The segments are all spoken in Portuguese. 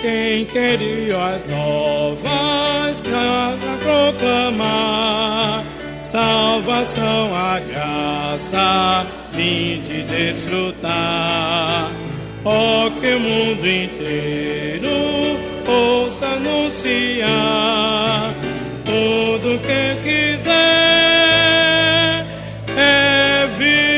Quem quer as novas nada proclamar, salvação, a graça, vinde desfrutar. Ó, que o mundo inteiro ouça anunciar, tudo que quiser é vir,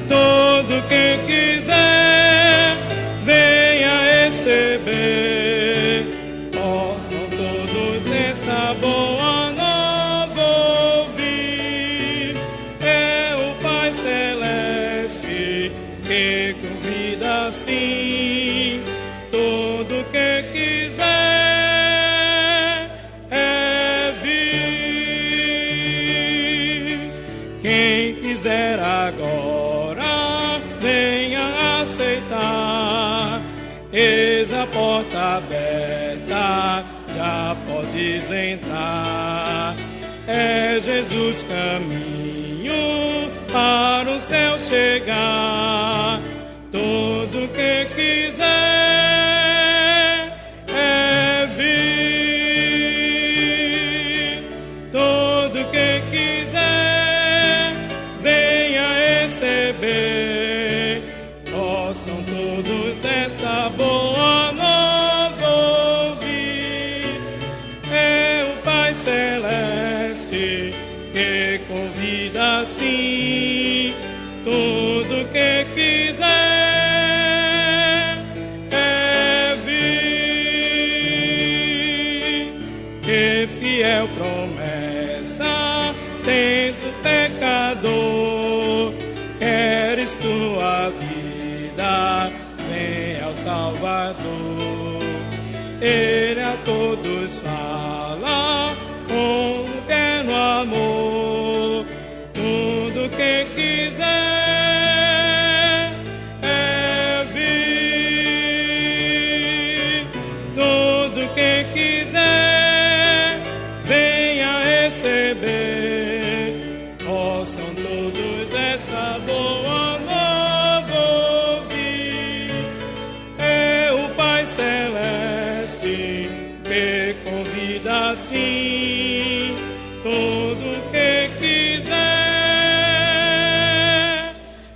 tudo que quiser venha receber. Possam todos essa boa nova ouvir. É o Pai Celeste que convida assim, tudo que quiser é vir. Quem quiser agora venha aceitar, eis a porta aberta, já podes entrar. É Jesus caminho para o céu chegar, tudo que quiser é vir, tudo que quiser venha receber. Possam todos essa boa nova ouvir. É o Pai Celeste que convida assim, tudo que quiser é vir. Que fiel promessa tens do pecador, queres tua vida, vem ao Salvador. Ele a todos fala com terno amor, tudo que quiser é vir, tudo que quiser venha receber. Possam todos essa boa nova ouvir. É o Pai Celeste que convida assim, tudo que quiser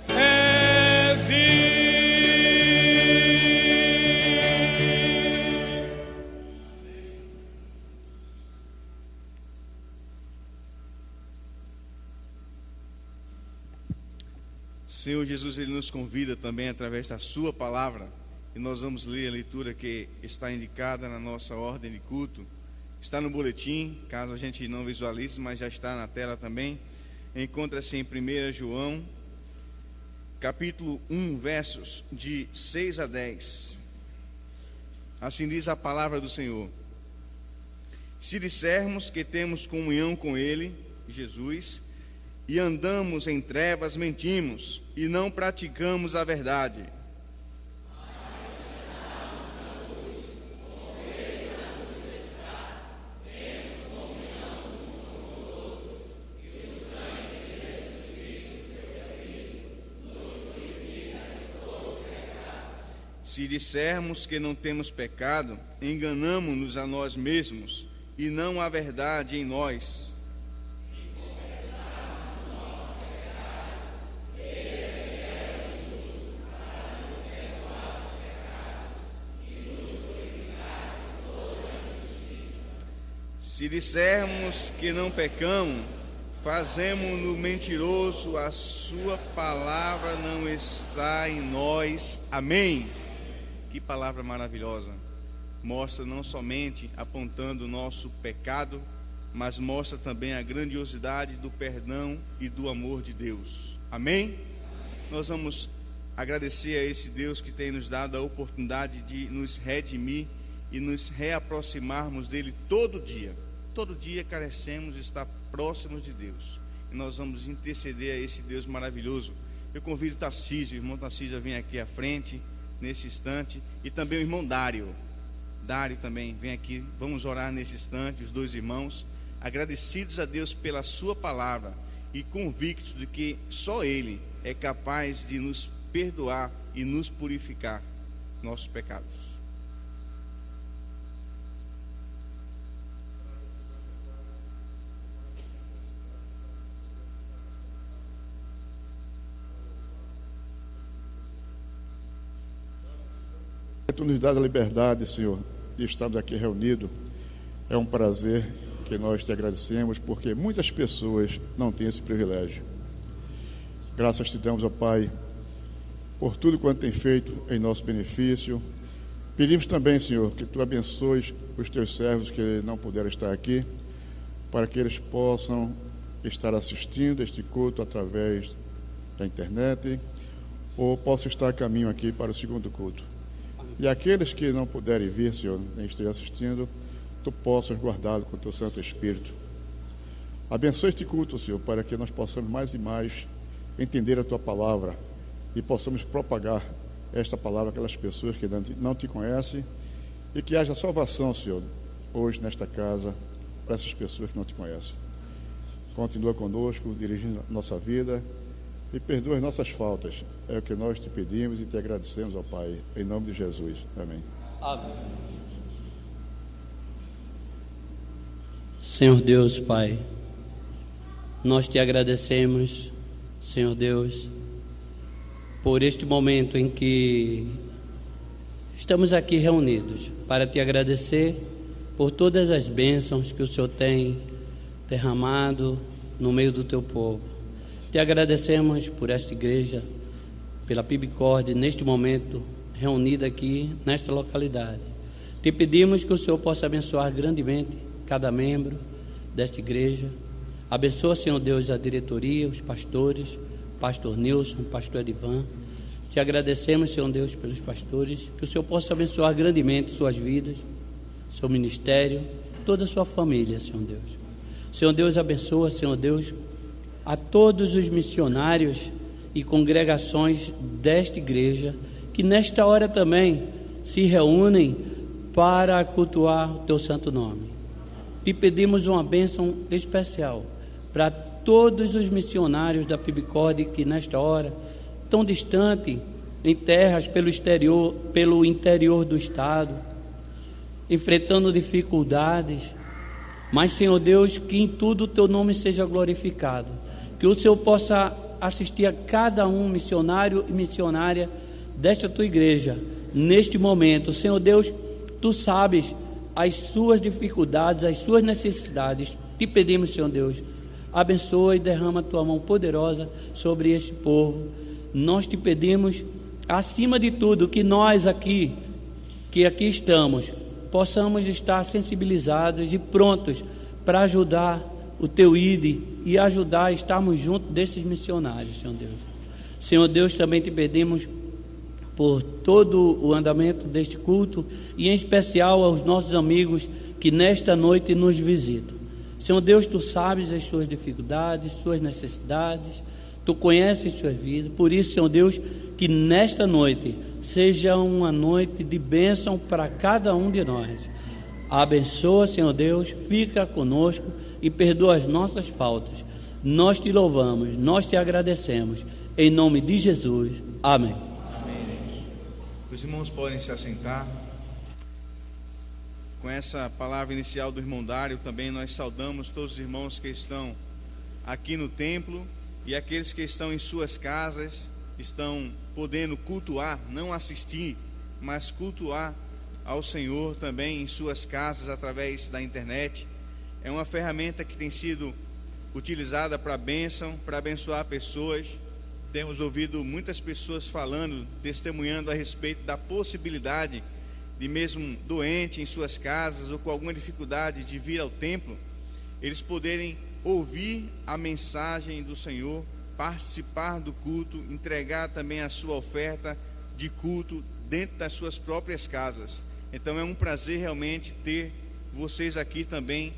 é vir. Senhor Jesus, Ele nos convida também através da sua palavra, e nós vamos ler a leitura que está indicada na nossa ordem de culto. Está no boletim, caso a gente não visualize, mas já está na tela também. Encontra-se em 1 João, capítulo 1, versos de 6 a 10. Assim diz a palavra do Senhor: se dissermos que temos comunhão com Ele, Jesus, e andamos em trevas, mentimos e não praticamos a verdade. Se dissermos que não temos pecado, enganamo-nos a nós mesmos, e não há verdade em nós. Se dissermos que não pecamos, fazemo-no mentiroso, a sua palavra não está em nós. Amém. Que palavra maravilhosa. Mostra não somente apontando o nosso pecado, mas mostra também a grandiosidade do perdão e do amor de Deus. Amém? Nós vamos agradecer a esse Deus que tem nos dado a oportunidade de nos redimir e nos reaproximarmos dele todo dia. Todo dia carecemos de estar próximos de Deus, e nós vamos interceder a esse Deus maravilhoso. Eu convido o Tarcísio, o irmão Tarcísio, a vir aqui à frente nesse instante, e também o irmão Dário também vem aqui. Vamos orar nesse instante, os dois irmãos, agradecidos a Deus pela sua palavra e convictos de que só Ele é capaz de nos perdoar e nos purificar. nossos pecados. Tu nos dás a liberdade, Senhor, de estarmos aqui reunidos. É um prazer que nós te agradecemos, porque muitas pessoas não têm esse privilégio. Graças te damos, ó Pai, por tudo quanto tem feito em nosso benefício. Pedimos também, Senhor, que tu abençoes os teus servos que não puderam estar aqui, para que eles possam estar assistindo este culto através da internet, ou possam estar a caminho aqui para o segundo culto. E aqueles que não puderem vir, Senhor, nem estejam assistindo, tu possas guardá-lo com o teu Santo Espírito. Abençoe este culto, Senhor, para que nós possamos mais e mais entender a tua palavra e possamos propagar esta palavra àquelas pessoas que não te conhecem, e que haja salvação, Senhor, hoje nesta casa, para essas pessoas que não te conhecem. Continua conosco, dirigindo a nossa vida, e perdoa as nossas faltas. É o que nós te pedimos e te agradecemos, ó Pai, em nome de Jesus. Amém. Amém. Senhor Deus, Pai, nós te agradecemos, Senhor Deus, por este momento em que estamos aqui reunidos para te agradecer por todas as bênçãos que o Senhor tem derramado no meio do teu povo. Te agradecemos por esta igreja, pela PIBCORD, neste momento reunida aqui nesta localidade. Te pedimos que o Senhor possa abençoar grandemente cada membro desta igreja. Abençoa, Senhor Deus, a diretoria, os pastores, pastor Nilson, pastor Edivan. Te agradecemos, Senhor Deus, pelos pastores, que o Senhor possa abençoar grandemente suas vidas, seu ministério, toda a sua família, Senhor Deus. Senhor Deus, abençoa, Senhor Deus, a todos os missionários e congregações desta igreja, que nesta hora também se reúnem para cultuar o teu santo nome. Te pedimos uma bênção especial para todos os missionários da PIBCORD que nesta hora, tão distante, em terras pelo interior do estado, enfrentando dificuldades, mas, Senhor Deus, que em tudo o teu nome seja glorificado, que o Senhor possa assistir a cada um missionário e missionária desta tua igreja, neste momento. Senhor Deus, tu sabes as suas dificuldades, as suas necessidades. Te pedimos, Senhor Deus, abençoa e derrama a tua mão poderosa sobre este povo. Nós te pedimos, acima de tudo, que nós aqui estamos, possamos estar sensibilizados e prontos para ajudar o teu ID e ajudar a estarmos junto desses missionários, Senhor Deus. Senhor Deus, também te pedimos por todo o andamento deste culto e em especial aos nossos amigos que nesta noite nos visitam. Senhor Deus, tu sabes as suas dificuldades, suas necessidades, tu conheces suas vidas. Por isso, Senhor Deus, que nesta noite seja uma noite de bênção para cada um de nós. Abençoa, Senhor Deus, fica conosco e perdoa as nossas faltas. Nós te louvamos, nós te agradecemos, em nome de Jesus. Amém. Amém. Os irmãos podem se assentar. Com essa palavra inicial do irmão Dário, também nós saudamos todos os irmãos que estão aqui no templo e aqueles que estão em suas casas, estão podendo cultuar, não assistir, mas cultuar ao Senhor também em suas casas através da internet. É uma ferramenta que tem sido utilizada para bênção, para abençoar pessoas. Temos ouvido muitas pessoas falando, testemunhando a respeito da possibilidade de, mesmo doente em suas casas ou com alguma dificuldade de vir ao templo, eles poderem ouvir a mensagem do Senhor, participar do culto, entregar também a sua oferta de culto dentro das suas próprias casas. Então é um prazer realmente ter vocês aqui também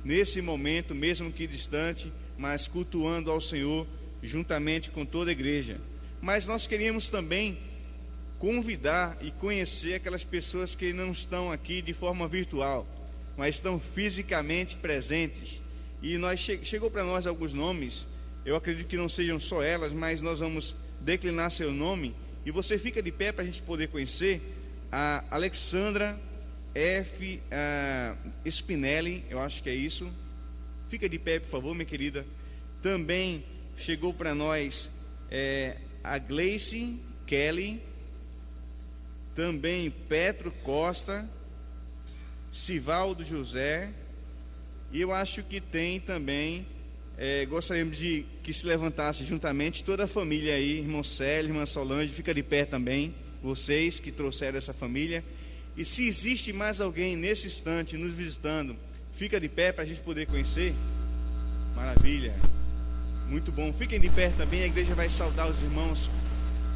nesse momento, mesmo que distante, mas cultuando ao Senhor juntamente com toda a igreja. Mas nós queríamos também convidar e conhecer aquelas pessoas que não estão aqui de forma virtual, mas estão fisicamente presentes. E chegou para nós alguns nomes. Eu acredito que não sejam só elas, mas nós vamos declinar seu nome e você fica de pé para a gente poder conhecer. a Alexandra F. Spinelli, eu acho que é isso. Fica de pé, por favor, minha querida. Também chegou para nós a Gleice Kelly, também Petro Costa, Sivaldo José, e eu acho que tem também, gostaríamos de que se levantasse juntamente toda a família aí, irmão Célio, irmã Solange, fica de pé também, vocês que trouxeram essa família. E se existe mais alguém nesse instante nos visitando, fica de pé para a gente poder conhecer. Maravilha, muito bom. Fiquem de pé também, a igreja vai saudar os irmãos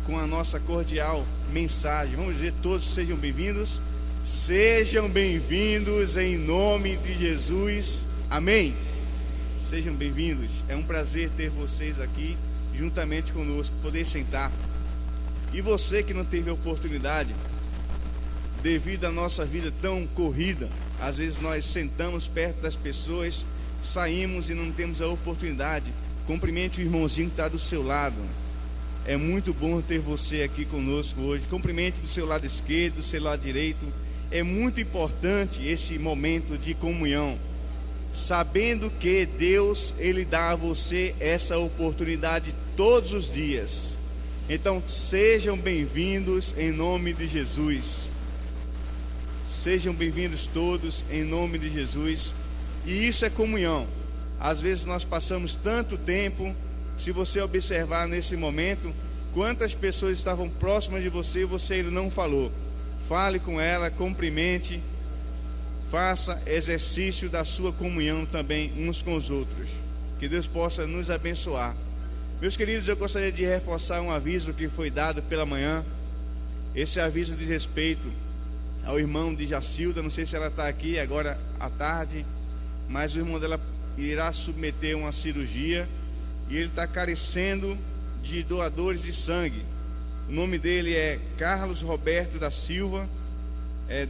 com a nossa cordial mensagem. Vamos dizer todos sejam bem-vindos. Sejam bem-vindos em nome de Jesus, amém. Sejam bem-vindos, é um prazer ter vocês aqui juntamente conosco, poder sentar. E você que não teve a oportunidade, devido à nossa vida tão corrida, às vezes nós sentamos perto das pessoas, saímos e não temos a oportunidade. Cumprimente o irmãozinho que está do seu lado. É muito bom ter você aqui conosco hoje. Cumprimente do seu lado esquerdo, do seu lado direito. É muito importante esse momento de comunhão, sabendo que Deus, Ele dá a você essa oportunidade todos os dias. Então sejam bem-vindos em nome de Jesus. Sejam bem-vindos todos em nome de Jesus. E isso é comunhão. Às vezes nós passamos tanto tempo, se você observar nesse momento, quantas pessoas estavam próximas de você e você ainda não falou. Fale com ela, cumprimente, faça exercício da sua comunhão também uns com os outros. Que Deus possa nos abençoar. Meus queridos, eu gostaria de reforçar um aviso que foi dado pela manhã. Esse aviso diz respeito ao irmão de Jacilda. Não sei se ela está aqui agora à tarde, mas o irmão dela irá submeter uma cirurgia e ele está carecendo de doadores de sangue. O nome dele é Carlos Roberto da Silva.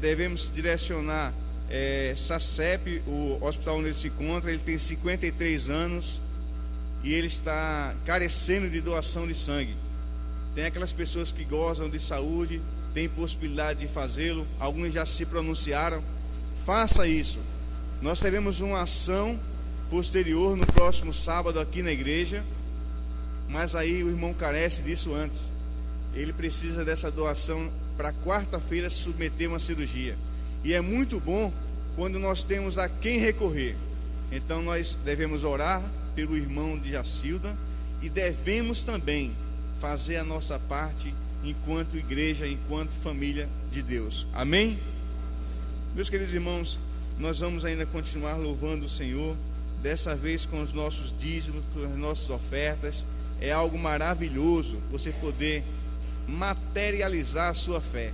Devemos direcionar SACEP, o hospital onde ele se encontra. Ele tem 53 anos e ele está carecendo de doação de sangue. Tem aquelas pessoas que gozam de saúde, tem possibilidade de fazê-lo. Alguns já se pronunciaram. Faça isso. Nós teremos uma ação posterior no próximo sábado aqui na igreja, mas aí o irmão carece disso antes. Ele precisa dessa doação para quarta-feira se submeter a uma cirurgia. E é muito bom quando nós temos a quem recorrer. Então nós devemos orar pelo irmão de Jacilda e devemos também fazer a nossa parte enquanto igreja, enquanto família de Deus. Amém? Meus queridos irmãos, nós vamos ainda continuar louvando o Senhor, dessa vez com os nossos dízimos, com as nossas ofertas. É algo maravilhoso você poder materializar a sua fé,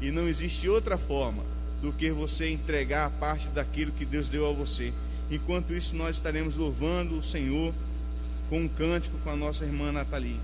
e não existe outra forma do que você entregar a parte daquilo que Deus deu a você. Enquanto isso, nós estaremos louvando o Senhor com um cântico com a nossa irmã Nathalie.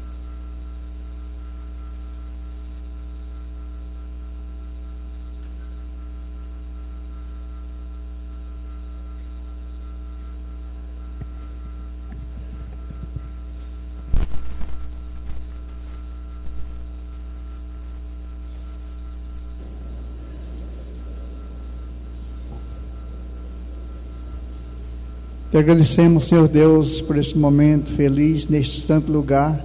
Te agradecemos, Senhor Deus, por esse momento feliz neste santo lugar,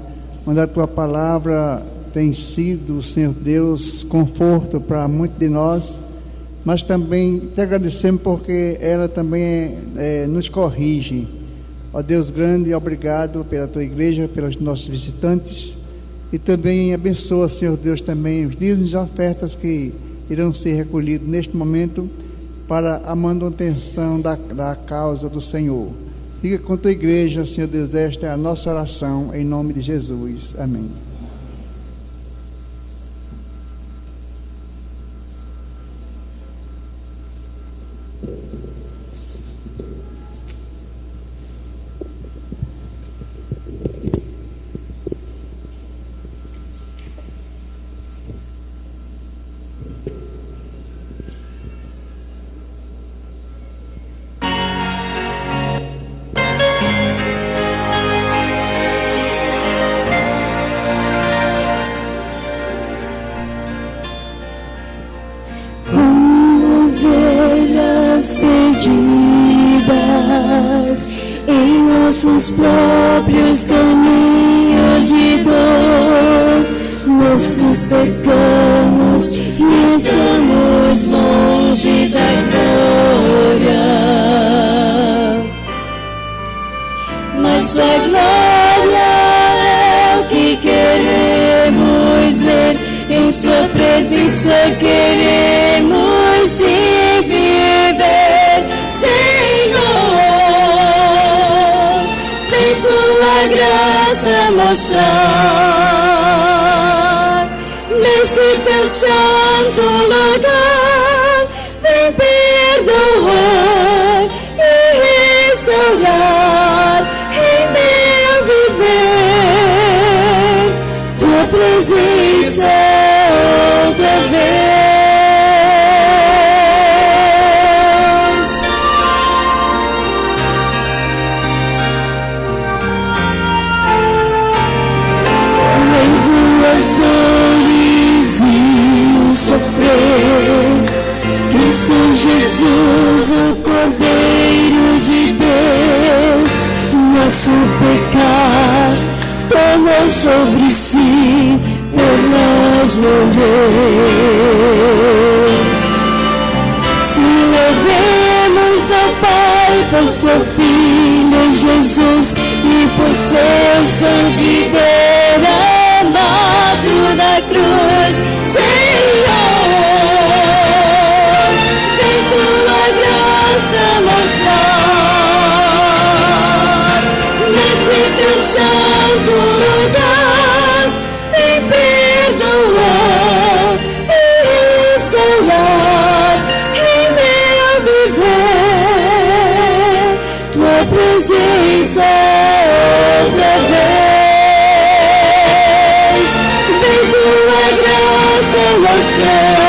onde a Tua palavra tem sido, Senhor Deus, conforto para muitos de nós, mas também te agradecemos porque ela também nos corrige. Ó Deus grande, obrigado pela Tua igreja, pelos nossos visitantes, e também abençoa, Senhor Deus, também os dízimos e ofertas que irão ser recolhidos neste momento, para a manutenção da causa do Senhor. Fica com a tua igreja, Senhor Deus, esta é a nossa oração, em nome de Jesus. Amém. perdidas em nossos próprios caminhos de dor. Nossos pecamos e estamos longe da glória. Mas a glória é o que queremos ver. Em sua presença queremos te viver, Senhor. Vem tua graça mostrar neste teu santo lugar. Vem perdoar e restaurar em meu viver tua presença outra vez. Em ruas, dores e o sofrer, Cristo Jesus, o Cordeiro de Deus, nosso pecado tomou sobre si por nós morrer. Se levemos ao Pai por seu Filho Jesus e por seu sangue derramado na cruz, Senhor, vem tua graça mostrar neste teu santo lugar. Vem perdoar e restaurar em meu viver tua presença outra vez. Vem tua graça mostrar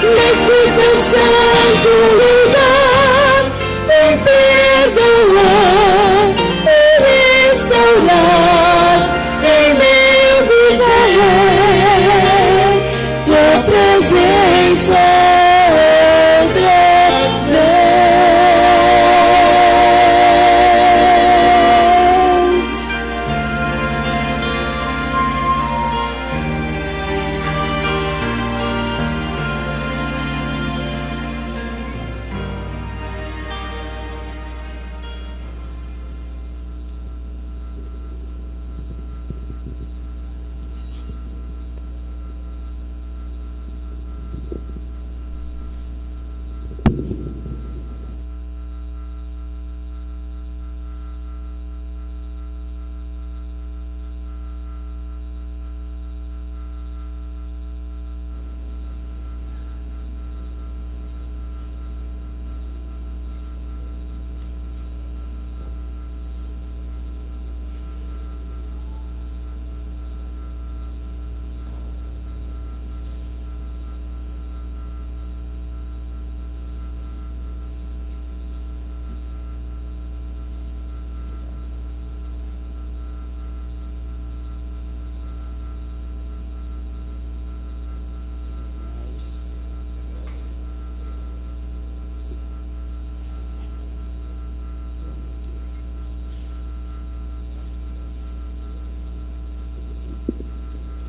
neste teu santo lugar. Vem perdoar e restaurar em meu viver tua presença outra vez.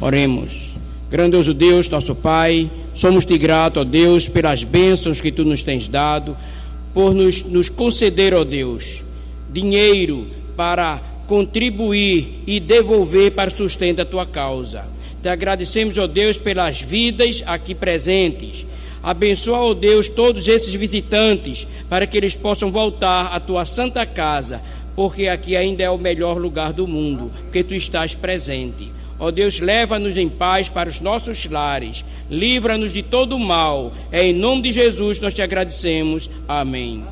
Oremos. Grandioso Deus, nosso Pai, somos-te gratos, ó Deus, pelas bênçãos que Tu nos tens dado, por nos conceder, ó Deus, dinheiro para contribuir e devolver para o sustento da Tua causa. Te agradecemos, ó Deus, pelas vidas aqui presentes. Abençoa, ó Deus, todos esses visitantes, para que eles possam voltar à Tua santa casa, porque aqui ainda é o melhor lugar do mundo, porque Tu estás presente. Ó Deus, leva-nos em paz para os nossos lares, livra-nos de todo o mal. É em nome de Jesus nós te agradecemos. Amém.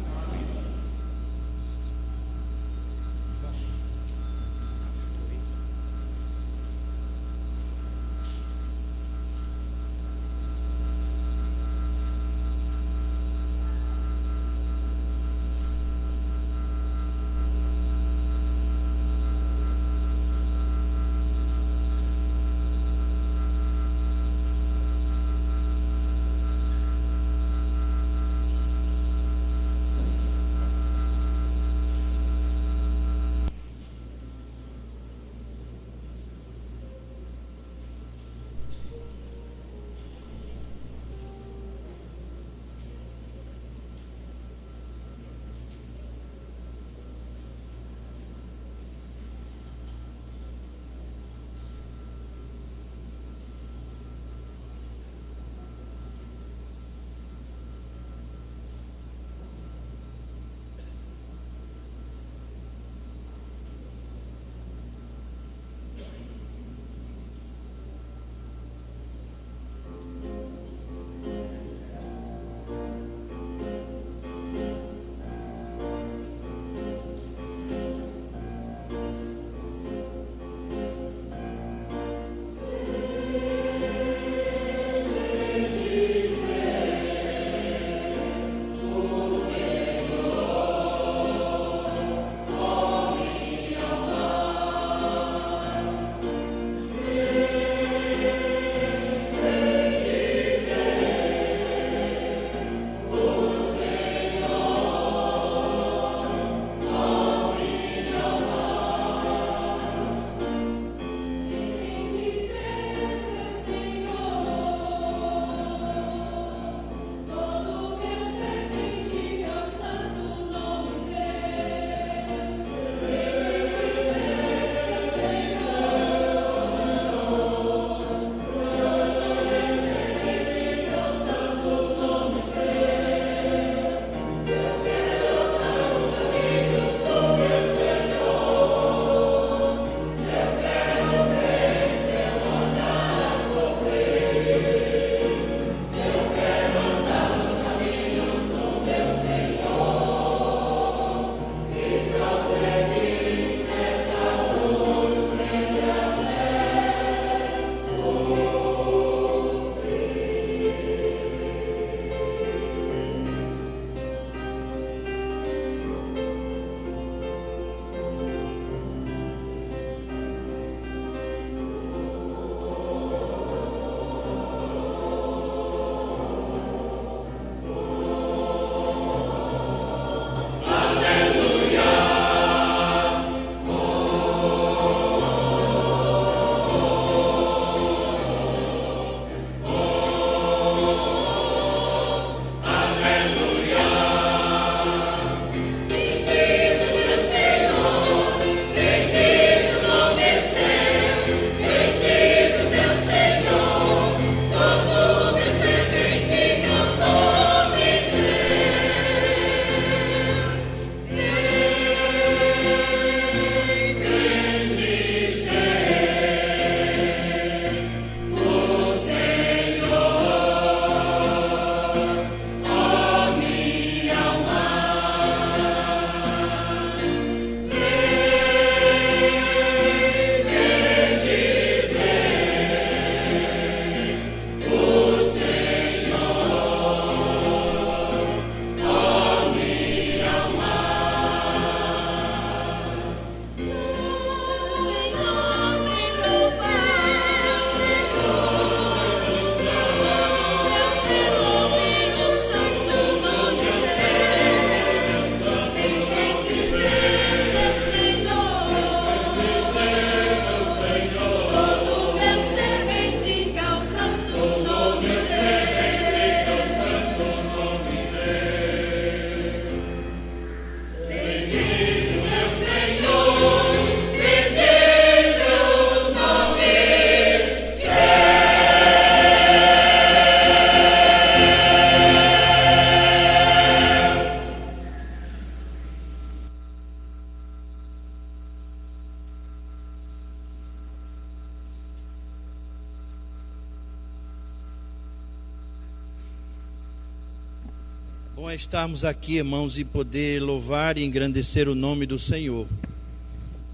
Bom é estarmos aqui, irmãos, e poder louvar e engrandecer o nome do Senhor.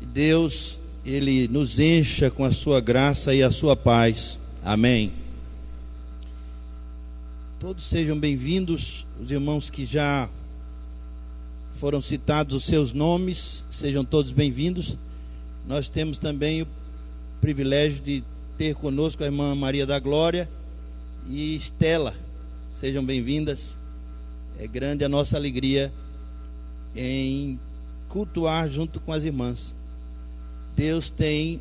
E Deus, Ele nos encha com a sua graça e a sua paz. Amém. Todos sejam bem-vindos, os irmãos que já foram citados os seus nomes, sejam todos bem-vindos. Nós temos também o privilégio de ter conosco a irmã Maria da Glória e Estela. Sejam bem-vindas. É grande a nossa alegria em cultuar junto com as irmãs. Deus tem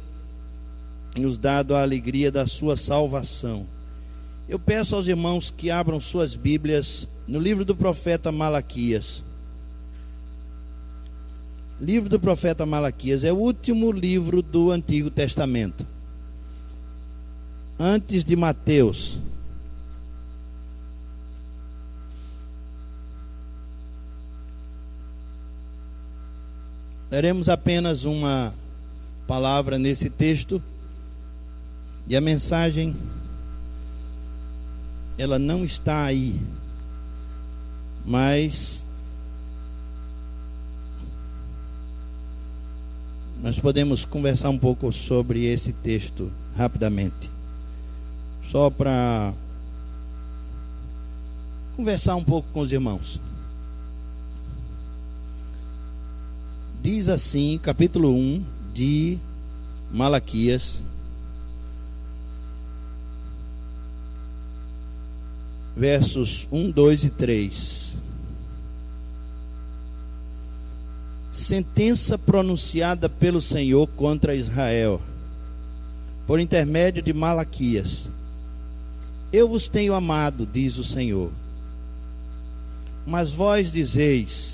nos dado a alegria da sua salvação. Eu peço aos irmãos que abram suas Bíblias no livro do profeta Malaquias. Livro do profeta Malaquias é o último livro do Antigo Testamento, antes de Mateus. Daremos apenas uma palavra nesse texto, e a mensagem, ela não está aí, mas nós podemos conversar um pouco sobre esse texto rapidamente, só para conversar um pouco com os irmãos. Diz assim, capítulo 1 de Malaquias, versos 1, 2 e 3. Sentença pronunciada pelo Senhor contra Israel, por intermédio de Malaquias. Eu vos tenho amado, diz o Senhor. Mas vós dizeis: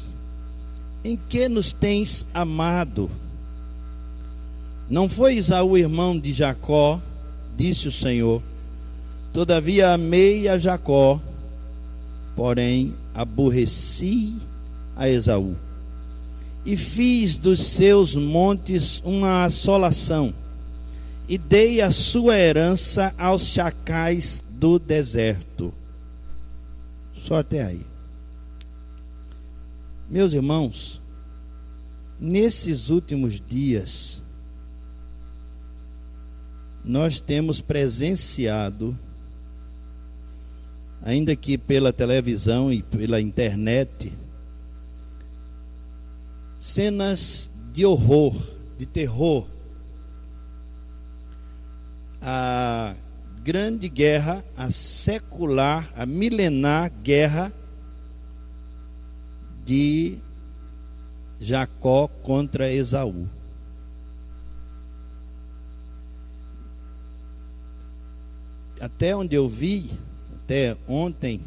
em que nos tens amado? Não foi Esaú irmão de Jacó, disse o Senhor. Todavia amei a Jacó, porém aborreci a Esaú, e fiz dos seus montes uma assolação, e dei a sua herança aos chacais do deserto. Só até aí. Meus irmãos, nesses últimos dias, nós temos presenciado, ainda que pela televisão e pela internet, cenas de horror, de terror. A grande guerra, a secular, a milenar guerra de Jacó contra Esaú. Até onde eu vi, até ontem,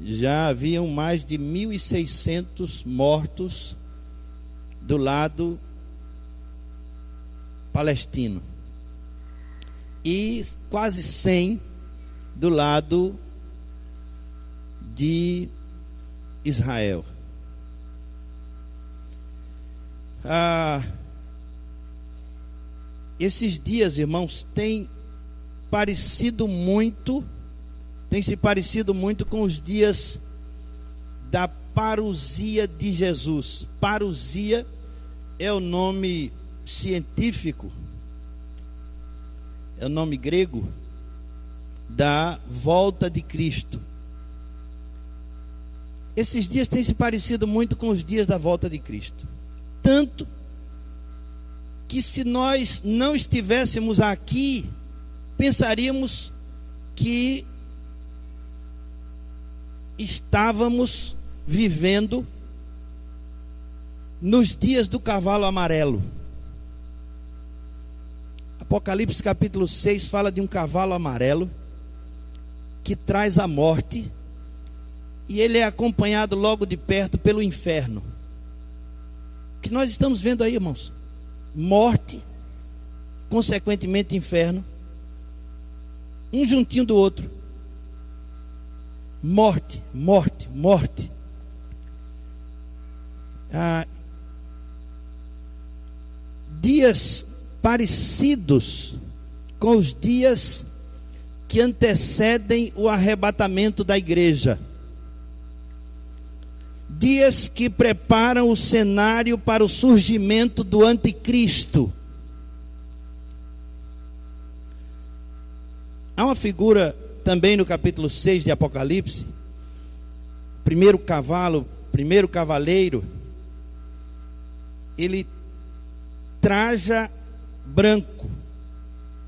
já haviam mais de 1.600 mortos do lado palestino e quase 100 do lado de Israel. Esses dias, irmãos, tem se parecido muito com os dias da parousia de Jesus. Parousia é o nome científico, é o nome grego da volta de Cristo. Esses dias têm se parecido muito com os dias da volta de Cristo. Tanto que, se nós não estivéssemos aqui, pensaríamos que estávamos vivendo nos dias do cavalo amarelo. Apocalipse capítulo 6 fala de um cavalo amarelo que traz a morte, e ele é acompanhado logo de perto pelo inferno. O que nós estamos vendo aí, irmãos? Morte, consequentemente inferno, um juntinho do outro. Morte, morte, morte. Dias parecidos com os dias que antecedem o arrebatamento da igreja. dias que preparam o cenário para o surgimento do anticristo. Há uma figura também no capítulo 6 de Apocalipse, primeiro cavaleiro, ele traja branco,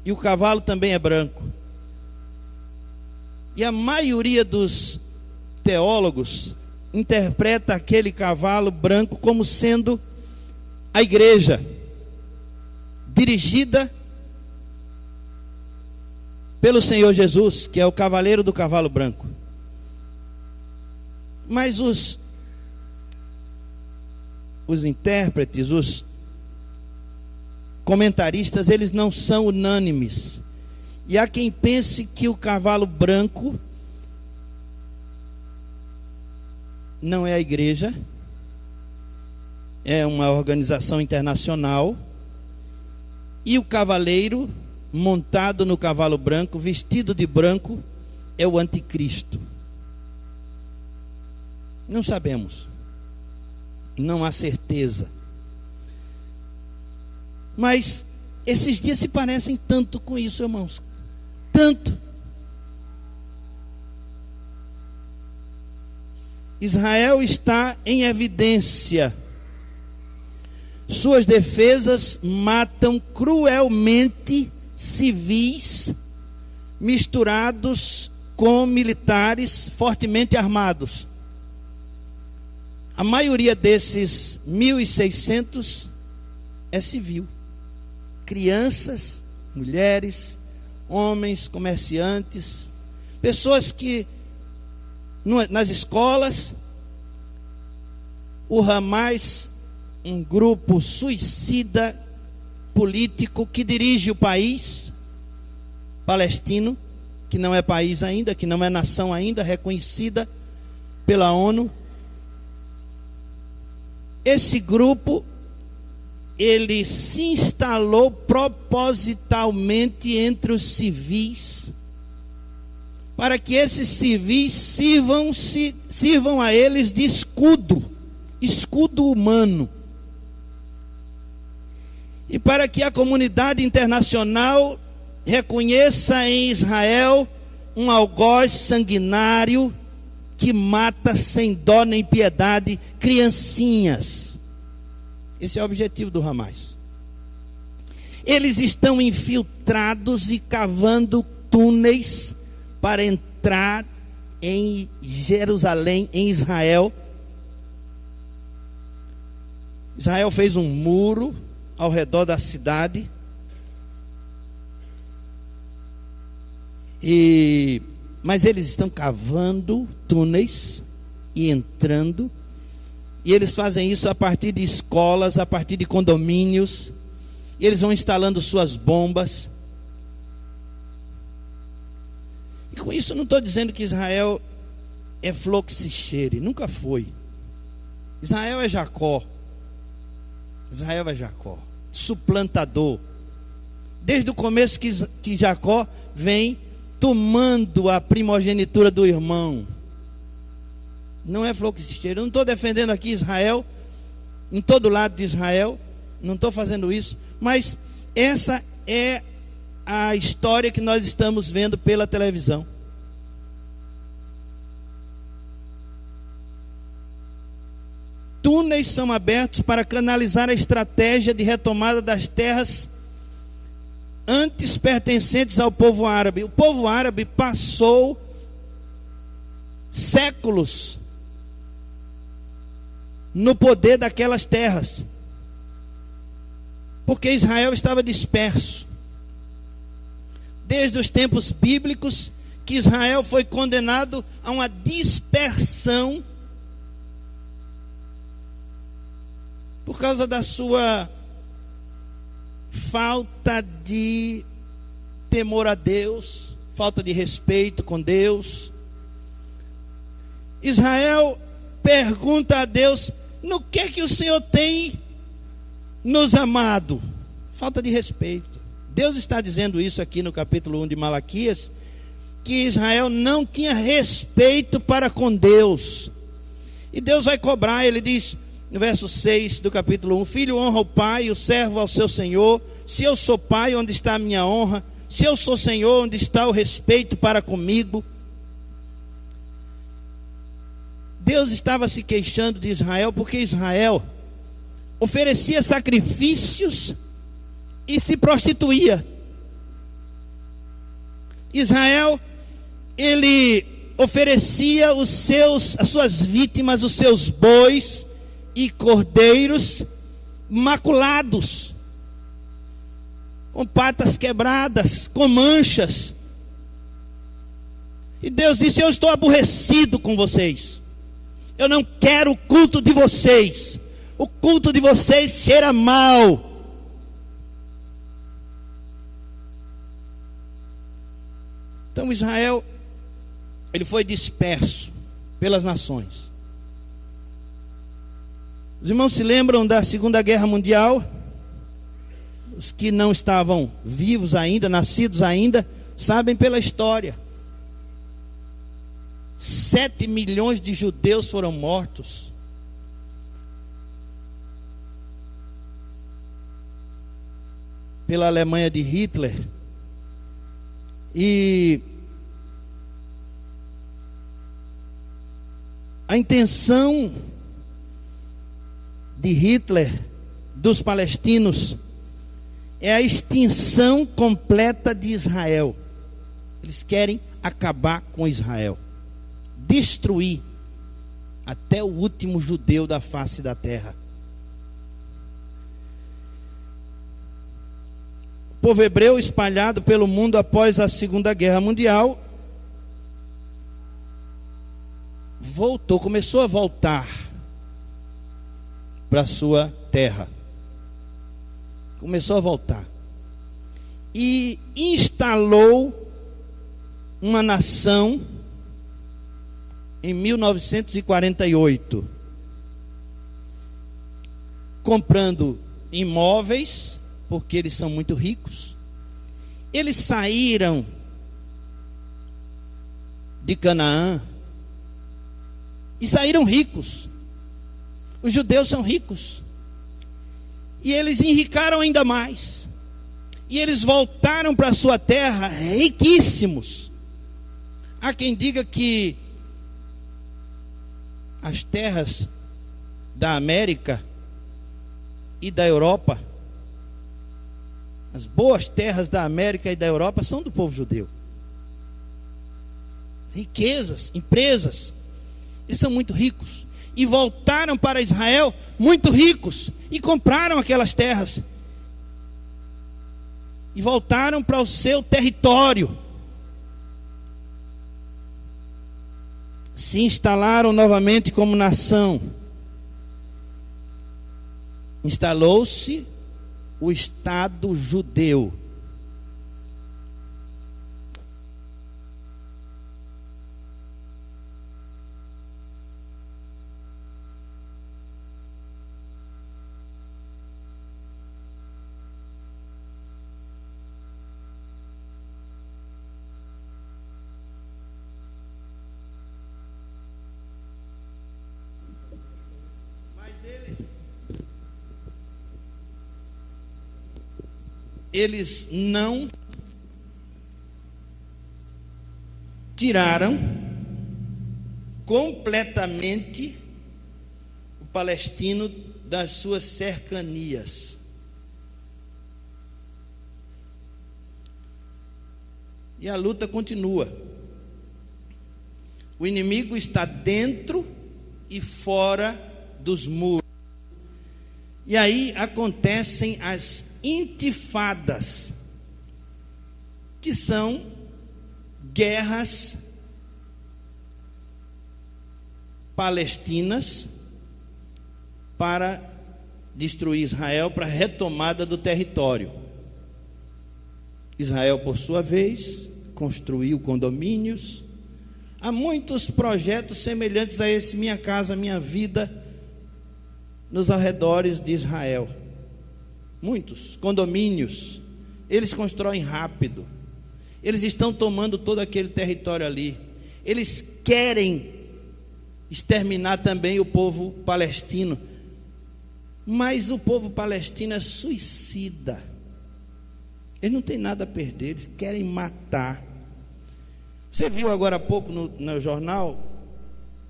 e o cavalo também é branco. E a maioria dos teólogos interpreta aquele cavalo branco como sendo a igreja, dirigida pelo Senhor Jesus, que é o cavaleiro do cavalo branco. Mas os intérpretes, os comentaristas, eles não são unânimes. E há quem pense que o cavalo branco não é a igreja, é uma organização internacional, e o cavaleiro montado no cavalo branco, vestido de branco, é o anticristo. Não sabemos, não há certeza. Mas esses dias se parecem tanto com isso, irmãos. Tanto. Israel está em evidência. Suas defesas matam cruelmente civis misturados com militares fortemente armados. A maioria desses 1.600 é civil. Crianças, mulheres, homens, comerciantes, pessoas que nas escolas, o Hamas, um grupo suicida político que dirige o país palestino, que não é país ainda, que não é nação ainda, reconhecida pela ONU. Esse grupo, ele se instalou propositalmente entre os civis, para que esses civis sirvam a eles de escudo humano, e para que a comunidade internacional reconheça em Israel um algoz sanguinário que mata sem dó nem piedade criancinhas. Esse é o objetivo do Hamas. Eles estão infiltrados e cavando túneis para entrar em Jerusalém, em Israel. Israel fez um muro ao redor da cidade. Mas eles estão cavando túneis e entrando. E eles fazem isso a partir de escolas, a partir de condomínios. E eles vão instalando suas bombas. E com isso eu não estou dizendo que Israel é flor que se cheire. Nunca foi. Israel é Jacó. Israel é Jacó, suplantador. Desde o começo que Jacó vem tomando a primogenitura do irmão. Não é flor que se cheira. Eu não estou defendendo aqui Israel, em todo lado de Israel, não estou fazendo isso, mas essa é a história que nós estamos vendo pela televisão. Túneis são abertos para canalizar a estratégia de retomada das terras antes pertencentes ao povo árabe. O povo árabe passou séculos no poder daquelas terras, porque Israel estava disperso. Desde os tempos bíblicos que Israel foi condenado a uma dispersão por causa da sua falta de temor a Deus, falta de respeito com Deus. Israel pergunta a Deus: no que o Senhor tem nos amado? Falta de respeito. Deus está dizendo isso aqui no capítulo 1 de Malaquias, que Israel não tinha respeito para com Deus. E Deus vai cobrar. Ele diz no verso 6 do capítulo 1: filho honra o pai e o servo ao seu senhor. Se eu sou pai, onde está a minha honra? Se eu sou senhor, onde está o respeito para comigo? Deus estava se queixando de Israel, porque Israel oferecia sacrifícios e se prostituía. Israel, ele oferecia as suas vítimas, os seus bois e cordeiros maculados, com patas quebradas, com manchas. E Deus disse: eu estou aborrecido com vocês. Eu não quero o culto de vocês. O culto de vocês cheira mal. Então Israel, ele foi disperso pelas nações. Os irmãos se lembram da Segunda Guerra Mundial? Os que não estavam vivos ainda, nascidos ainda, sabem pela história. 7 milhões de judeus foram mortos. Pela Alemanha de Hitler. E a intenção de Hitler, dos palestinos, é a extinção completa de Israel. Eles querem acabar com Israel, destruir até o último judeu da face da terra. O povo hebreu espalhado pelo mundo após a Segunda Guerra Mundial começou a voltar para a sua terra. Começou a voltar. E instalou uma nação em 1948, comprando imóveis, porque eles são muito ricos. Eles saíram de Canaã e saíram ricos. Os judeus são ricos. E eles enricaram ainda mais. E eles voltaram para a sua terra riquíssimos. Há quem diga que as terras da América e da Europa, as boas terras da América e da Europa, são do povo judeu. Riquezas, empresas, eles são muito ricos. E voltaram para Israel muito ricos. E compraram aquelas terras. E voltaram para o seu território. Se instalaram novamente como nação. Instalou-se o Estado judeu. Eles não tiraram completamente o palestino das suas cercanias. E a luta continua. O inimigo está dentro e fora dos muros. E aí acontecem as intifadas, que são guerras palestinas para destruir Israel, para a retomada do território. Israel, por sua vez, construiu condomínios. Há muitos projetos semelhantes a esse Minha Casa Minha Vida nos arredores de Israel. Muitos condomínios. Eles constroem rápido. Eles estão tomando todo aquele território ali. Eles querem exterminar também o povo palestino. Mas o povo palestino é suicida. Eles não têm nada a perder, eles querem matar. Você viu agora há pouco no jornal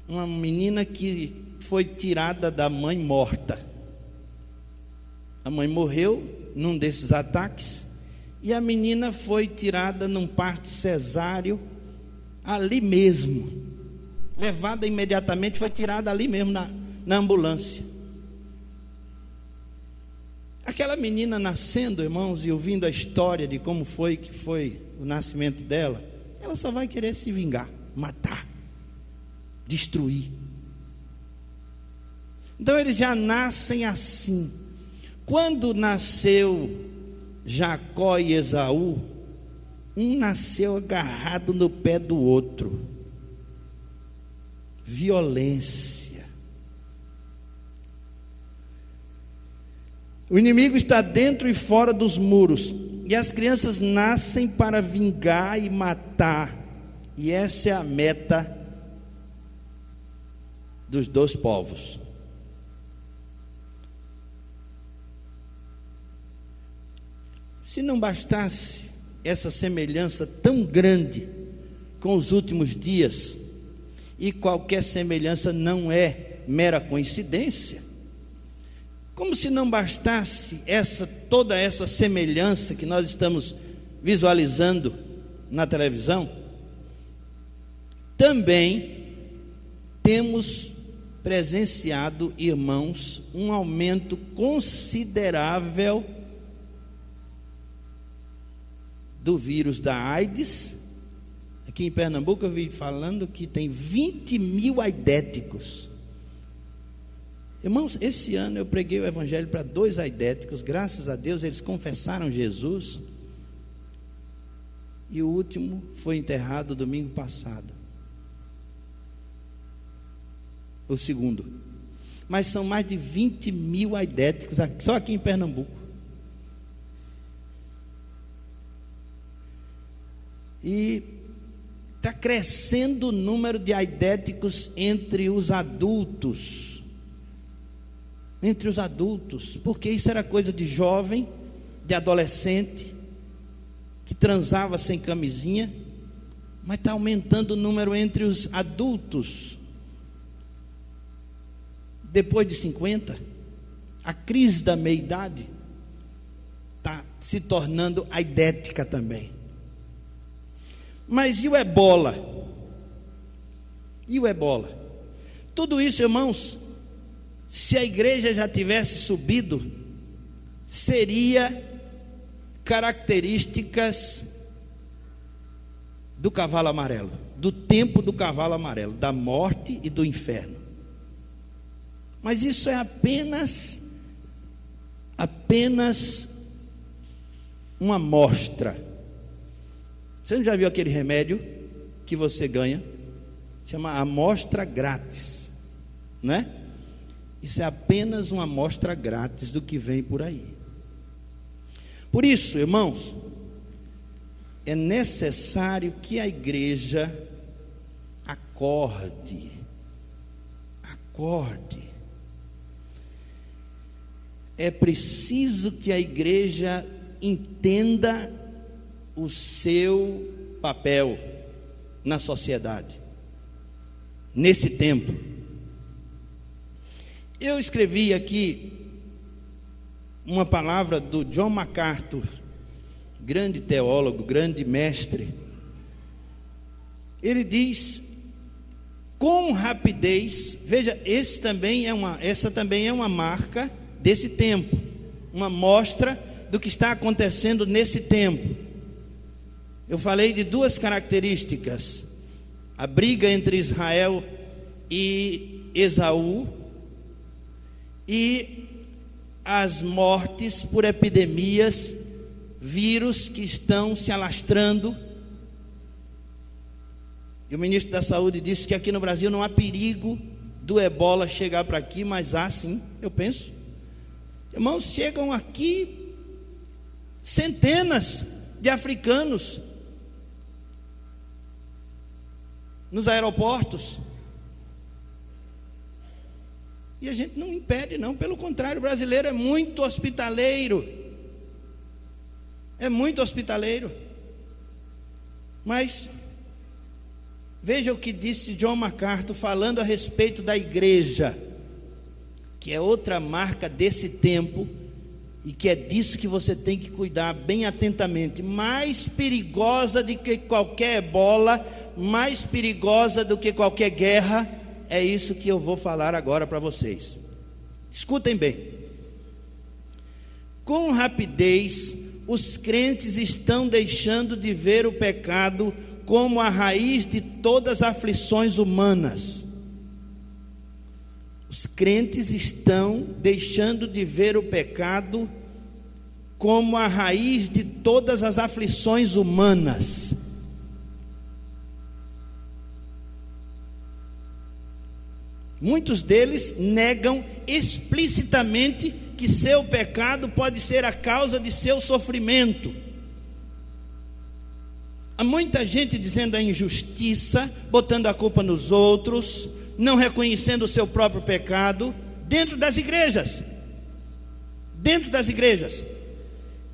uma menina que foi tirada da mãe morta. A mãe morreu num desses ataques e a menina foi tirada num parto cesáreo ali mesmo, levada imediatamente, foi tirada ali mesmo na ambulância. Aquela menina nascendo, irmãos, e ouvindo a história de como foi que foi o nascimento dela, ela só vai querer se vingar, matar, destruir. Então eles já nascem assim. Quando nasceu Jacó e Esaú, um nasceu agarrado no pé do outro. Violência. O inimigo está dentro e fora dos muros, e as crianças nascem para vingar e matar, e essa é a meta dos dois povos. Se não bastasse essa semelhança tão grande com os últimos dias, e qualquer semelhança não é mera coincidência, como se não bastasse toda essa semelhança que nós estamos visualizando na televisão, também temos presenciado, irmãos, um aumento considerável do vírus da AIDS. Aqui em Pernambuco eu vi falando que tem 20 mil aidéticos. Irmãos, esse ano eu preguei o evangelho para 2 aidéticos, graças a Deus eles confessaram Jesus, e o último foi enterrado domingo passado, o segundo. Mas são mais de 20 mil aidéticos só aqui em Pernambuco. E está crescendo o número de aidéticos entre os adultos. Porque isso era coisa de jovem, de adolescente, que transava sem camisinha, mas está aumentando o número entre os adultos. Depois de 50, a crise da meia-idade está se tornando aidética também. Mas e o ebola? Tudo isso, irmãos, se a igreja já tivesse subido, seria características do cavalo amarelo, do tempo do cavalo amarelo, da morte e do inferno. Mas isso é apenas uma amostra. Você não já viu aquele remédio que você ganha? Chama amostra grátis, não é? Isso é apenas uma amostra grátis do que vem por aí. Por isso, irmãos, é necessário que a igreja acorde. É preciso que a igreja entenda o seu papel na sociedade, nesse tempo. Eu escrevi aqui uma palavra do John MacArthur, grande teólogo, grande mestre. Ele diz: com rapidez, veja, essa também é uma marca desse tempo, uma mostra do que está acontecendo nesse tempo. Eu falei de 2 características: a briga entre Israel e Esaú, e as mortes por epidemias, vírus que estão se alastrando. E o ministro da Saúde disse que aqui no Brasil não há perigo do ebola chegar para aqui, mas há sim, eu penso. Irmãos, chegam aqui centenas de africanos nos aeroportos. E a gente não impede, não. Pelo contrário, o brasileiro é muito hospitaleiro. É muito hospitaleiro. Mas veja o que disse John MacArthur falando a respeito da igreja, que é outra marca desse tempo, e que é disso que você tem que cuidar bem atentamente. Mais perigosa do que qualquer ebola, mais perigosa do que qualquer guerra, é isso que eu vou falar agora para vocês. Escutem bem. Com rapidez, os crentes estão deixando de ver o pecado como a raiz de todas as aflições humanas. Os crentes estão deixando de ver o pecado como a raiz de todas as aflições humanas. Muitos deles negam explicitamente que seu pecado pode ser a causa de seu sofrimento. Há muita gente dizendo a injustiça, botando a culpa nos outros, não reconhecendo o seu próprio pecado, dentro das igrejas. Dentro das igrejas.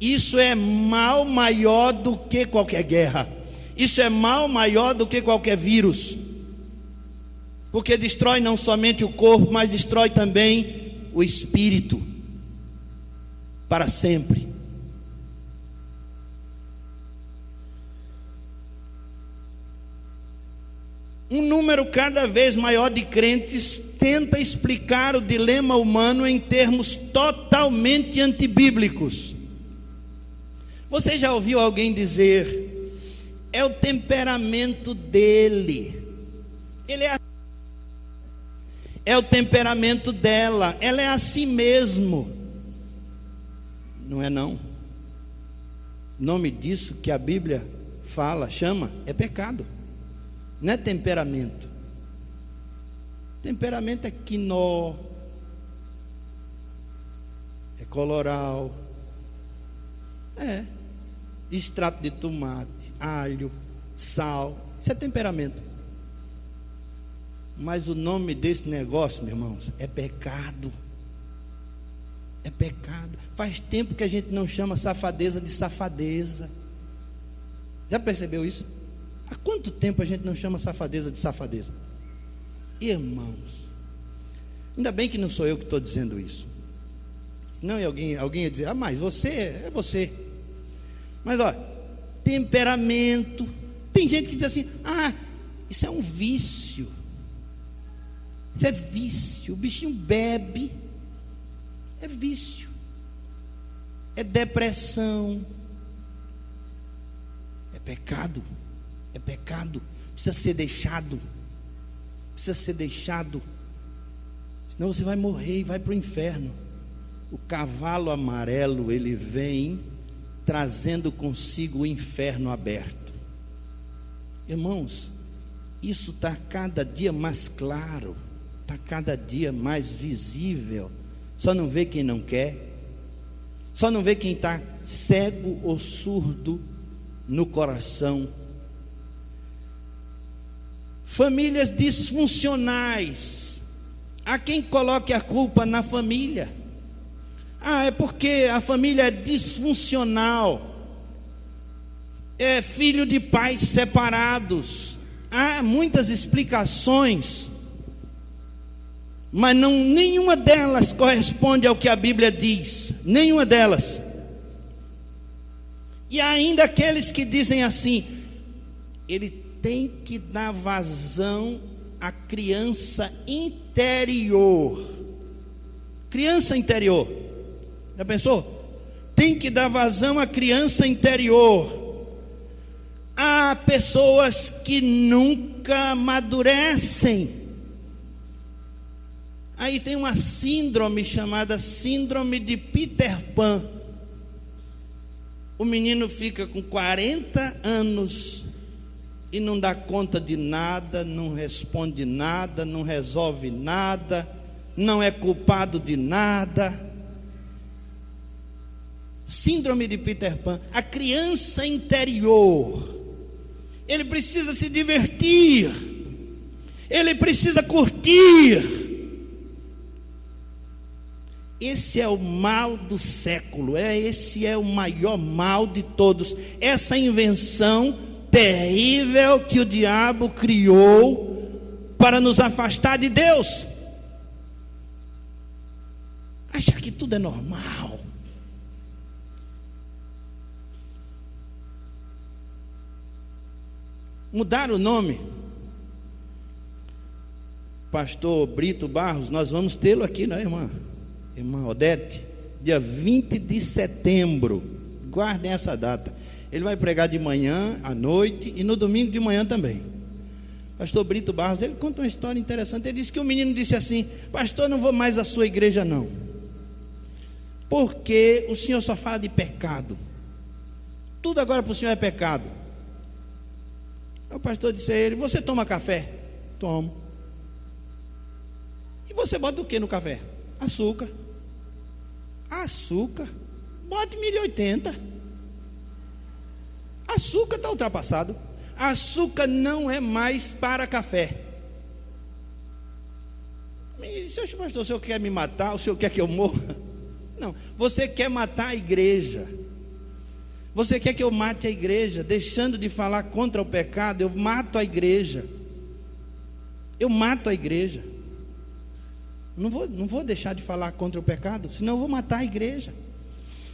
Isso é mal maior do que qualquer guerra. Isso é mal maior do que qualquer vírus. Porque destrói não somente o corpo, mas destrói também o espírito. Para sempre. Um número cada vez maior de crentes tenta explicar o dilema humano em termos totalmente antibíblicos. Você já ouviu alguém dizer: é o temperamento dele, ele é o temperamento dela, ela é assim mesmo? Não é não. O nome disso que a Bíblia fala, chama, é pecado. Não é temperamento. Temperamento é quinó, é coloral, extrato de tomate, alho, sal. Isso é temperamento. Mas o nome desse negócio, meus irmãos, é pecado. É pecado. Faz tempo que a gente não chama safadeza de safadeza. Já percebeu isso? Há quanto tempo a gente não chama safadeza de safadeza? Irmãos, ainda bem que não sou eu que estou dizendo isso. Senão alguém ia dizer: mas você é você. Mas olha, temperamento. Tem gente que diz assim: isso é um vício. Isso é vício. O bichinho bebe. É vício. É depressão. É pecado. É pecado. Precisa ser deixado. Precisa ser deixado. Senão você vai morrer e vai para o inferno. O cavalo amarelo, ele vem trazendo consigo o inferno aberto. Irmãos, isso está cada dia mais claro. Está cada dia mais visível. Só não vê quem não quer. Só não vê quem está cego ou surdo no coração. Famílias disfuncionais. Há quem coloque a culpa na família. É porque a família é disfuncional. É filho de pais separados. Há muitas explicações, mas nenhuma delas corresponde ao que a Bíblia diz. Nenhuma delas. E há ainda aqueles que dizem assim: ele tem que dar vazão à criança interior. Criança interior. Já pensou? Tem que dar vazão à criança interior. Há pessoas que nunca amadurecem. Aí tem uma síndrome chamada síndrome de Peter Pan. O menino fica com 40 anos e não dá conta de nada, não responde nada, não resolve nada, não é culpado de nada. Síndrome de Peter Pan. A criança interior, ele precisa se divertir, ele precisa curtir, Esse é o mal do século, esse é o maior mal de todos. Essa invenção terrível que o diabo criou para nos afastar de Deus. Achar que tudo é normal. Mudaram o nome. Pastor Brito Barros, nós vamos tê-lo aqui, não é, irmã? Irmã Odete, dia 20 de setembro. Guardem essa data. Ele vai pregar de manhã, à noite e no domingo de manhã também. Pastor Brito Barros, ele conta uma história interessante. Ele disse que o menino disse assim: pastor, não vou mais à sua igreja não, porque o senhor só fala de pecado. Tudo agora para o senhor é pecado. O pastor disse a ele: você toma café? Tomo. E você bota o que no café? Açúcar. Açúcar? Bote 1080. Açúcar está ultrapassado. Açúcar não é mais para café. Me disse: pastor, o senhor quer me matar? O senhor quer que eu morra? Não, você quer matar a igreja. Você quer que eu mate a igreja? Deixando de falar contra o pecado, eu mato a igreja. Eu mato a igreja. Não vou deixar de falar contra o pecado, senão eu vou matar a igreja.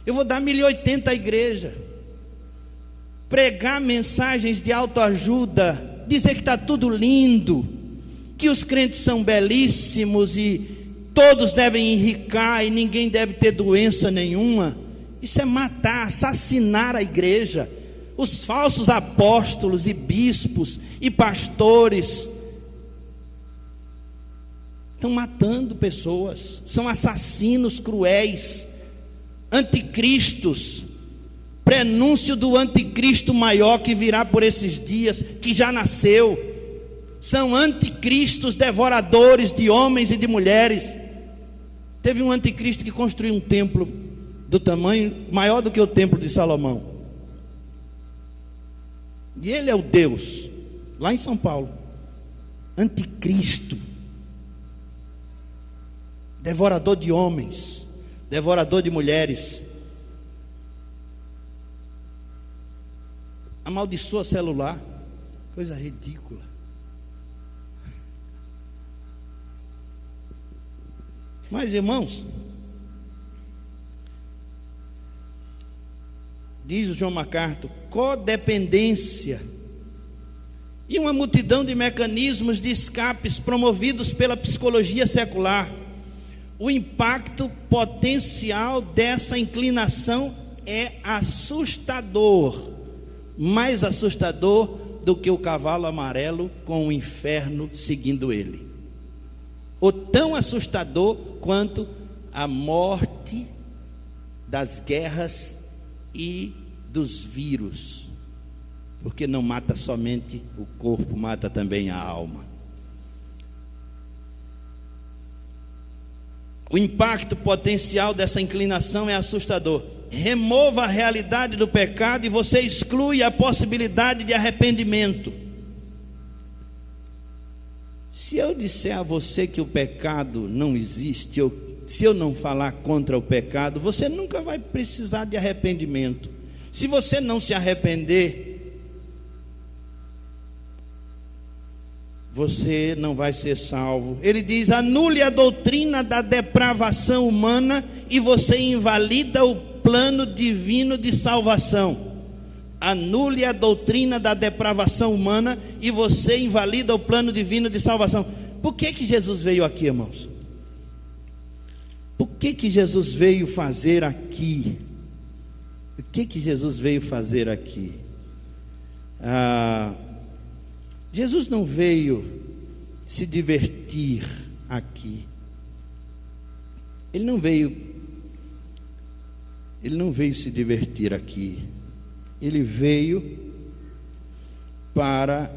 Eu vou dar 1080 à igreja. Pregar mensagens de autoajuda, dizer que está tudo lindo, que os crentes são belíssimos e todos devem enricar e ninguém deve ter doença nenhuma. Isso é matar, assassinar a igreja. Os falsos apóstolos e bispos e pastores estão matando pessoas, são assassinos cruéis, anticristos, prenúncio do anticristo maior que virá por esses dias, que já nasceu. São anticristos devoradores de homens e de mulheres. Teve um anticristo que construiu um templo do tamanho maior do que o templo de Salomão, e ele é o Deus, lá em São Paulo. Anticristo, devorador de homens, devorador de mulheres. Amaldiçoa celular, coisa ridícula. Mas, irmãos, diz o John MacArthur, codependência e uma multidão de mecanismos de escapes promovidos pela psicologia secular. O impacto potencial dessa inclinação é assustador, mais assustador do que o cavalo amarelo com o inferno seguindo ele, ou tão assustador quanto a morte das guerras e dos vírus, porque não mata somente o corpo, mata também a alma. O impacto potencial dessa inclinação é assustador. Remova a realidade do pecado e você exclui a possibilidade de arrependimento. Se eu disser a você que o pecado não existe, se eu não falar contra o pecado, você nunca vai precisar de arrependimento. Se você não se arrepender, você não vai ser salvo. Ele diz: anule a doutrina da depravação humana e você invalida o plano divino de salvação. Anule a doutrina da depravação humana e você invalida o plano divino de salvação. Por que Jesus veio aqui, irmãos? O que Jesus veio fazer aqui? O que Jesus veio fazer aqui? Jesus não veio se divertir aqui. Ele não veio se divertir aqui. Ele veio para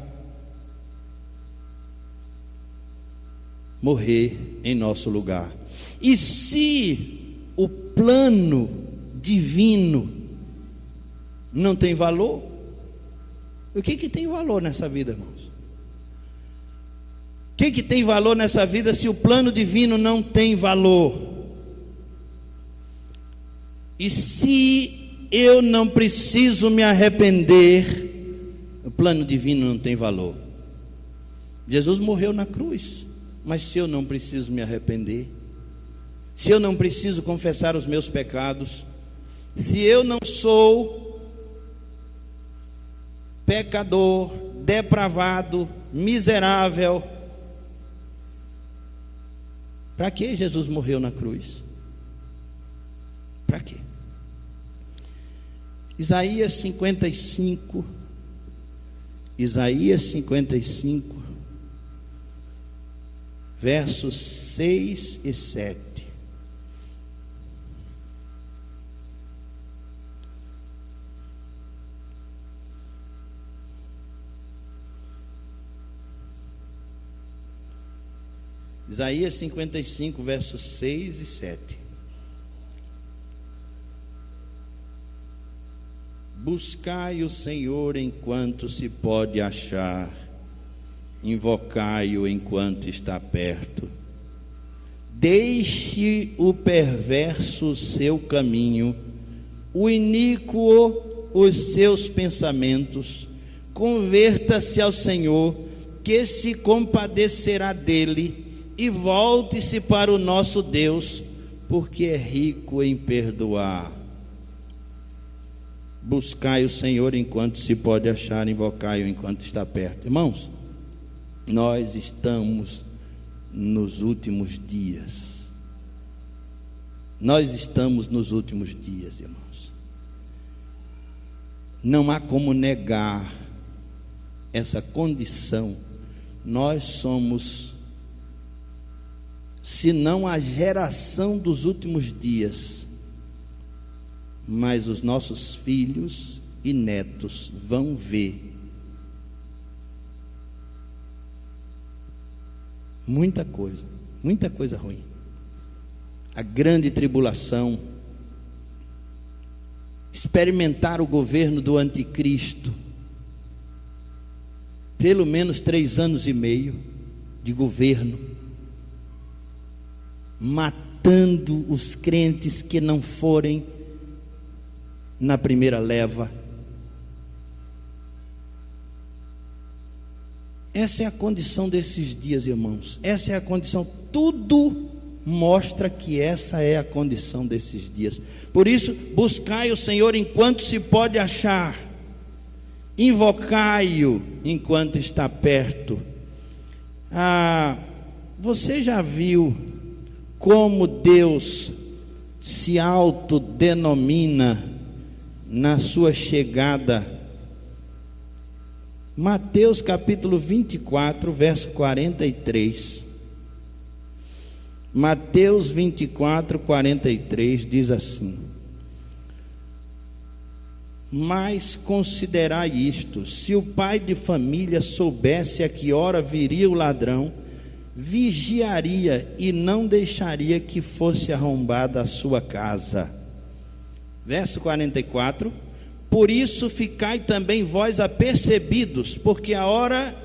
morrer em nosso lugar. E se o plano divino não tem valor, o que tem valor nessa vida, irmãos? O que tem valor nessa vida se o plano divino não tem valor? E se eu não preciso me arrepender, o plano divino não tem valor. Jesus morreu na cruz, mas se eu não preciso me arrepender, se eu não preciso confessar os meus pecados, se eu não sou pecador, depravado, miserável, para que Jesus morreu na cruz? Para quê? Isaías 55, versos 6 e 7. Isaías 55, versos 6 e 7. Buscai o Senhor enquanto se pode achar, invocai-o enquanto está perto. Deixe o perverso o seu caminho, o iníquo os seus pensamentos. Converta-se ao Senhor, que se compadecerá dele, e volte-se para o nosso Deus, porque é rico em perdoar. Buscai o Senhor enquanto se pode achar, invocai-o enquanto está perto. Irmãos, nós estamos nos últimos dias. Nós estamos nos últimos dias, irmãos. Não há como negar essa condição. Nós somos, se não a geração dos últimos dias, mas os nossos filhos e netos vão ver muita coisa ruim. A grande tribulação, experimentar o governo do anticristo, pelo menos 3 anos e meio de governo, matando os crentes que não forem na primeira leva. Essa é a condição desses dias, irmãos. Essa é a condição. Tudo mostra que essa é a condição desses dias. Por isso, buscai o Senhor enquanto se pode achar, invocai-o enquanto está perto. Você já viu como Deus se autodenomina na sua chegada? Mateus capítulo 24, verso 43. Mateus 24, 43 diz assim: mas considerai isto, se o pai de família soubesse a que hora viria o ladrão, vigiaria e não deixaria que fosse arrombada a sua casa. Verso 44: por isso ficai também vós apercebidos, porque a hora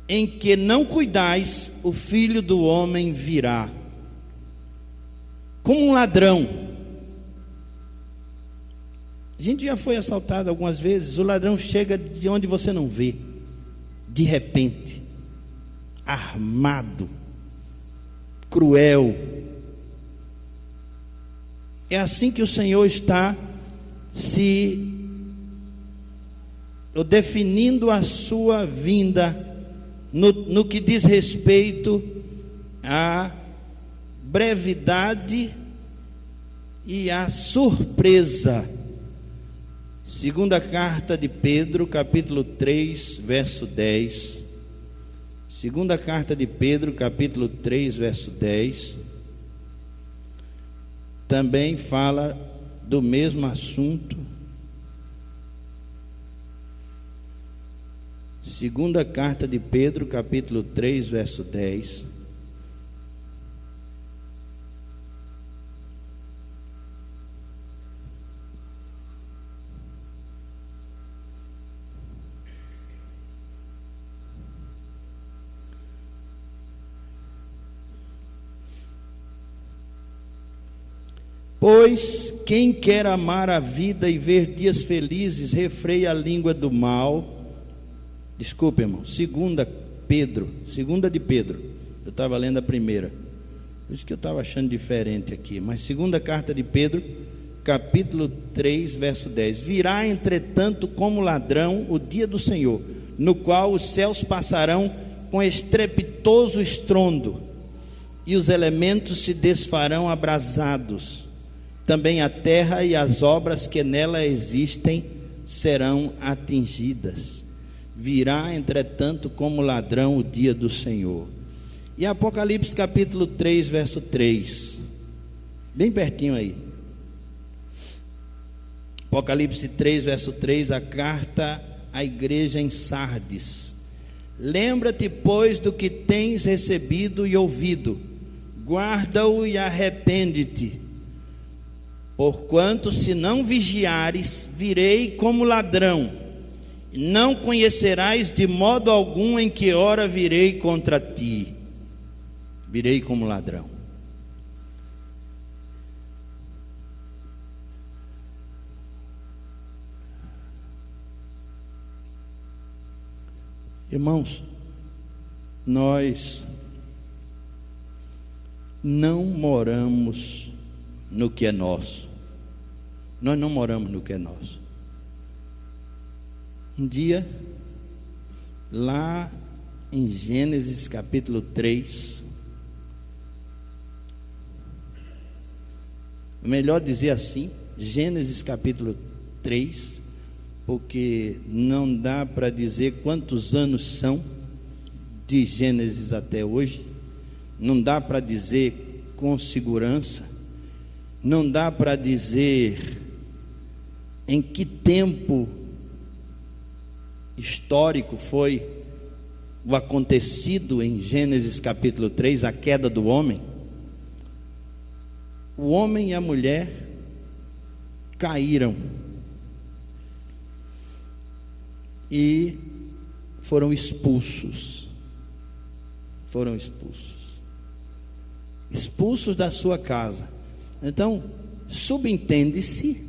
em que não cuidais, o Filho do Homem virá como um ladrão. A gente já foi assaltado algumas vezes. O ladrão chega de onde você não vê, de repente, armado, cruel. É assim que o Senhor está definindo a sua vinda, no que diz respeito à brevidade e à surpresa. Segunda carta de Pedro, capítulo 3, verso 10. Segunda carta de Pedro, capítulo 3, verso 10. Também fala do mesmo assunto. Segunda carta de Pedro, capítulo 3, verso 10. Pois quem quer amar a vida e ver dias felizes, refreia a língua do mal. Desculpe, irmão, segunda de Pedro. Eu estava lendo a primeira, por isso que eu estava achando diferente aqui. Mas segunda carta de Pedro, capítulo 3, verso 10. Virá, entretanto, como ladrão o dia do Senhor, no qual os céus passarão com estrepitoso estrondo, e os elementos se desfarão abrasados. Também a terra e as obras que nela existem serão atingidas. Virá, entretanto, como ladrão o dia do Senhor. E Apocalipse capítulo 3, verso 3, bem pertinho aí. Apocalipse 3, verso 3, a carta à igreja em Sardes. Lembra-te, pois, do que tens recebido e ouvido, guarda-o e arrepende-te. Porquanto, se não vigiares, virei como ladrão, e não conhecerás de modo algum em que hora virei contra ti. Virei como ladrão. Irmãos, nós não moramos no que é nosso. Nós não moramos no que é nosso. Um dia, lá em Gênesis capítulo 3, melhor dizer assim, Gênesis capítulo 3, porque não dá para dizer quantos anos são de Gênesis até hoje, não dá para dizer com segurança, não dá para dizer em que tempo histórico foi o acontecido em Gênesis capítulo 3, a queda do homem. O homem e a mulher caíram e foram expulsos. Expulsos da sua casa. Então, subentende-se,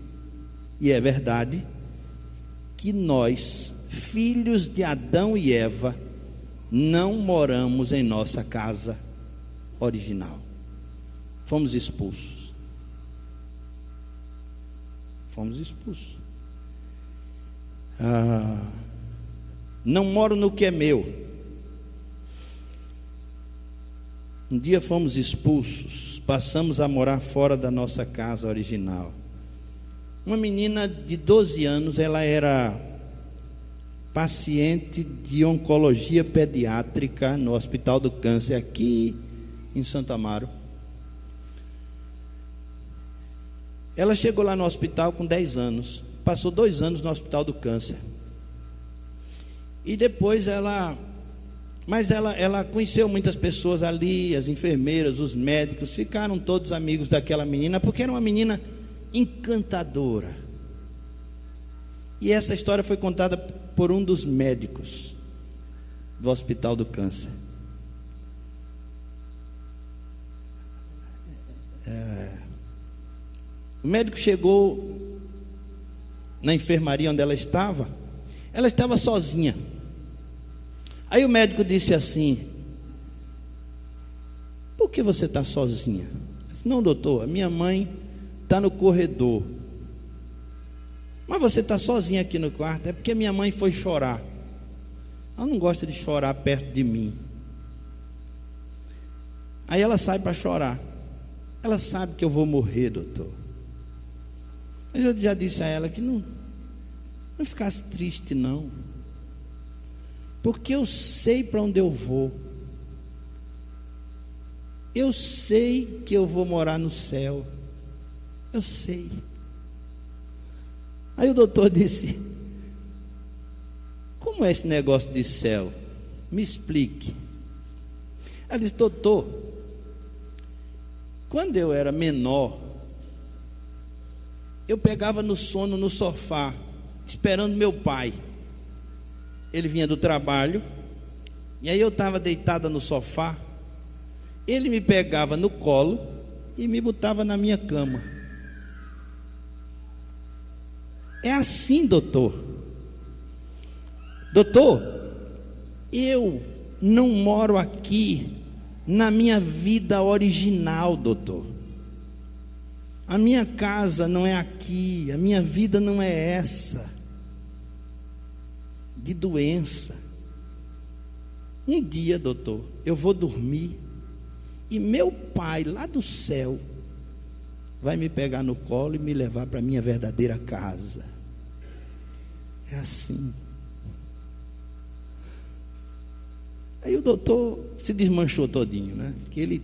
e é verdade, que nós, filhos de Adão e Eva, não moramos em nossa casa original. Fomos expulsos. Não moro no que é meu. Um dia fomos expulsos, passamos a morar fora da nossa casa original. Uma menina de 12 anos, ela era paciente de oncologia pediátrica no Hospital do Câncer, aqui em Santo Amaro. Ela chegou lá no hospital com 10 anos, passou 2 anos no Hospital do Câncer. E depois ela conheceu muitas pessoas ali, as enfermeiras, os médicos, ficaram todos amigos daquela menina, porque era uma menina encantadora. E essa história foi contada por um dos médicos do Hospital do Câncer. O médico chegou na enfermaria onde ela estava sozinha. Aí o médico disse assim: por que você está sozinha? Eu disse: não, doutor, a minha mãe está no corredor. Mas você está sozinha aqui no quarto? É porque minha mãe foi chorar. Ela não gosta de chorar perto de mim. Aí ela sai para chorar. Ela sabe que eu vou morrer, doutor. Mas eu já disse a ela que não ficasse triste não, porque eu sei para onde eu vou. Eu sei que eu vou morar no céu. Eu sei. Aí o doutor disse: como é esse negócio de céu? Me explique. Ela disse: doutor, quando eu era menor, eu pegava no sono no sofá, esperando meu pai. Ele vinha do trabalho, e aí eu estava deitada no sofá. Ele me pegava no colo e me botava na minha cama. É assim, doutor. Doutor, eu não moro aqui na minha vida original, doutor. A minha casa não é aqui, a minha vida não é essa, de doença. Um dia, doutor, eu vou dormir e meu pai lá do céu vai me pegar no colo e me levar para a minha verdadeira casa. É assim. Aí o doutor se desmanchou todinho, né? Porque ele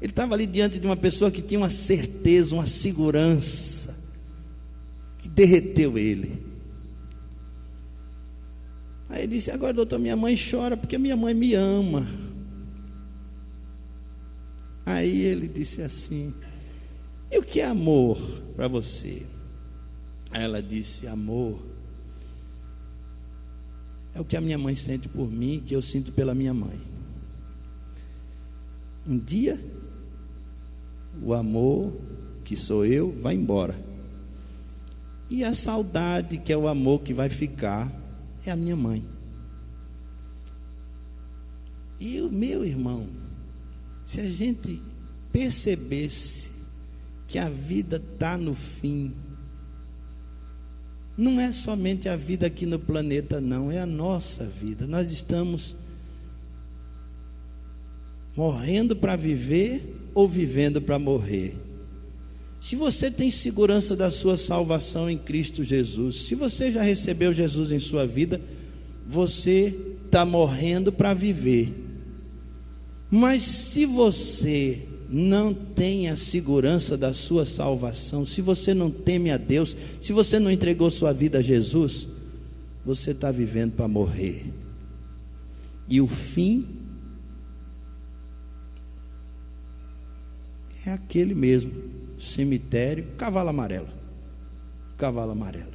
estava ali diante de uma pessoa que tinha uma certeza, uma segurança, que derreteu ele. Aí ele disse: agora, doutor, minha mãe chora porque minha mãe me ama. Aí ele disse assim: e o que é amor para você? Aí ela disse: amor é o que a minha mãe sente por mim, que eu sinto pela minha mãe. Um dia, o amor, que sou eu, vai embora. E a saudade, que é o amor que vai ficar, é a minha mãe. E o meu irmão, se a gente percebesse que a vida está no fim, não é somente a vida aqui no planeta, não, é a nossa vida. Nós estamos morrendo para viver ou vivendo para morrer. Se você tem segurança da sua salvação em Cristo Jesus, se você já recebeu Jesus em sua vida, você está morrendo para viver. Mas se você não tem a segurança da sua salvação, se você não teme a Deus, se você não entregou sua vida a Jesus, você está vivendo para morrer. E o fim é aquele mesmo, cemitério, cavalo amarelo. Cavalo amarelo.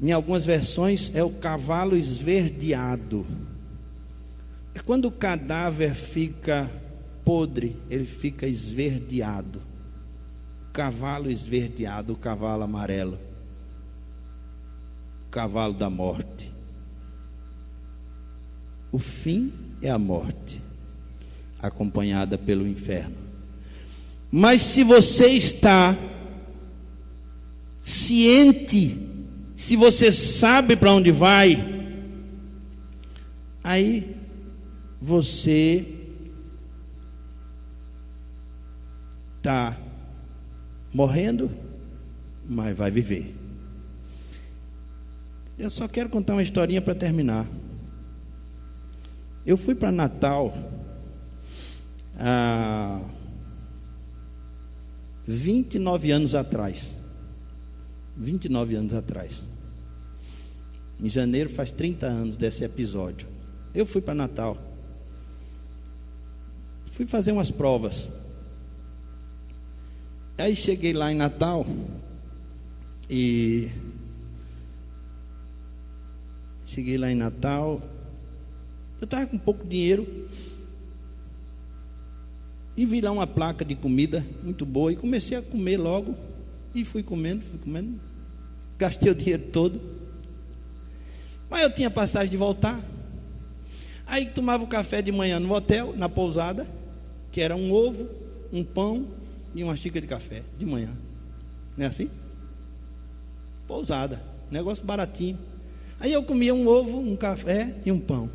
Em algumas versões é o cavalo esverdeado. É quando o cadáver fica podre, ele fica esverdeado. Cavalo esverdeado, o cavalo amarelo. O cavalo da morte. O fim é a morte, acompanhada pelo inferno. Mas se você está ciente, se você sabe para onde vai, aí você está morrendo, mas vai viver. Eu só quero contar uma historinha para terminar. Eu fui para Natal há 29 anos atrás. 29 anos atrás. Em janeiro faz 30 anos desse episódio. Eu fui para Natal. Fui fazer umas provas. Aí cheguei lá em Natal e eu estava com pouco dinheiro e vi lá uma placa de comida muito boa e comecei a comer logo e fui comendo, gastei o dinheiro todo, mas eu tinha passagem de voltar. Aí tomava o café de manhã no hotel, na pousada, que era um ovo, um pão e uma xícara de café de manhã. Não é assim? Pousada, negócio baratinho. Aí eu comia um ovo, um café e um pão.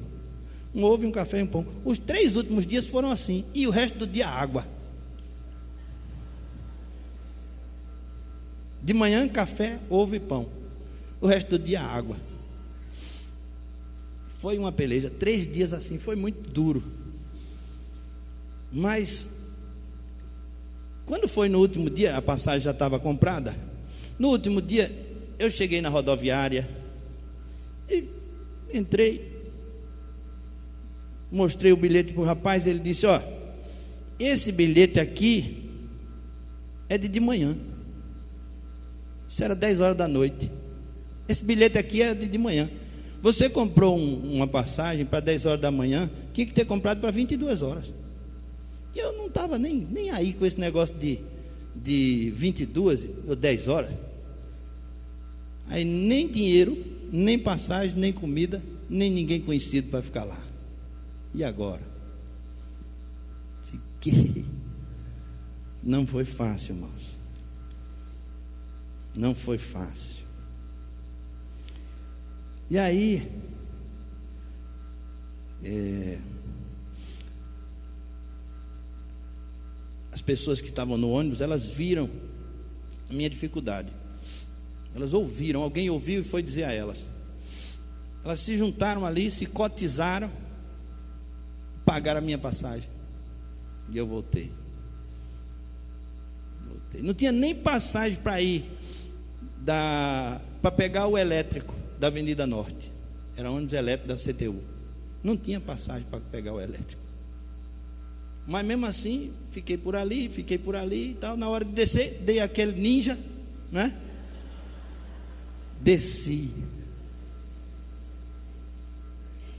Um ovo, um café e um pão. Os 3 últimos dias foram assim. E o resto do dia água. De manhã café, ovo e pão. O resto do dia água. Foi uma peleja. 3 dias assim, foi muito duro. Mas quando foi no último dia, a passagem já estava comprada. No último dia eu cheguei na rodoviária e entrei, mostrei o bilhete para o rapaz. Ele disse: ó, esse bilhete aqui é de manhã. Isso era 10 horas da noite. Esse bilhete aqui era de manhã. Você comprou uma passagem para 10 horas da manhã, tinha que ter comprado para 22 horas. E eu não estava nem aí com esse negócio de 22 ou 10 horas. Aí nem dinheiro, nem passagem, nem comida, nem ninguém conhecido para ficar lá. E agora? Fiquei. Não foi fácil, irmãos. Não foi fácil. E aí, as pessoas que estavam no ônibus, elas viram a minha dificuldade. Elas ouviram, alguém ouviu e foi dizer a elas. Elas se juntaram ali, se cotizaram, pagaram a minha passagem. E eu voltei. Não tinha nem passagem para ir para pegar o elétrico da Avenida Norte. Era ônibus elétrico da CTU. Não tinha passagem para pegar o elétrico. Mas mesmo assim, fiquei por ali e tal. Na hora de descer, dei aquele ninja, né? Desci.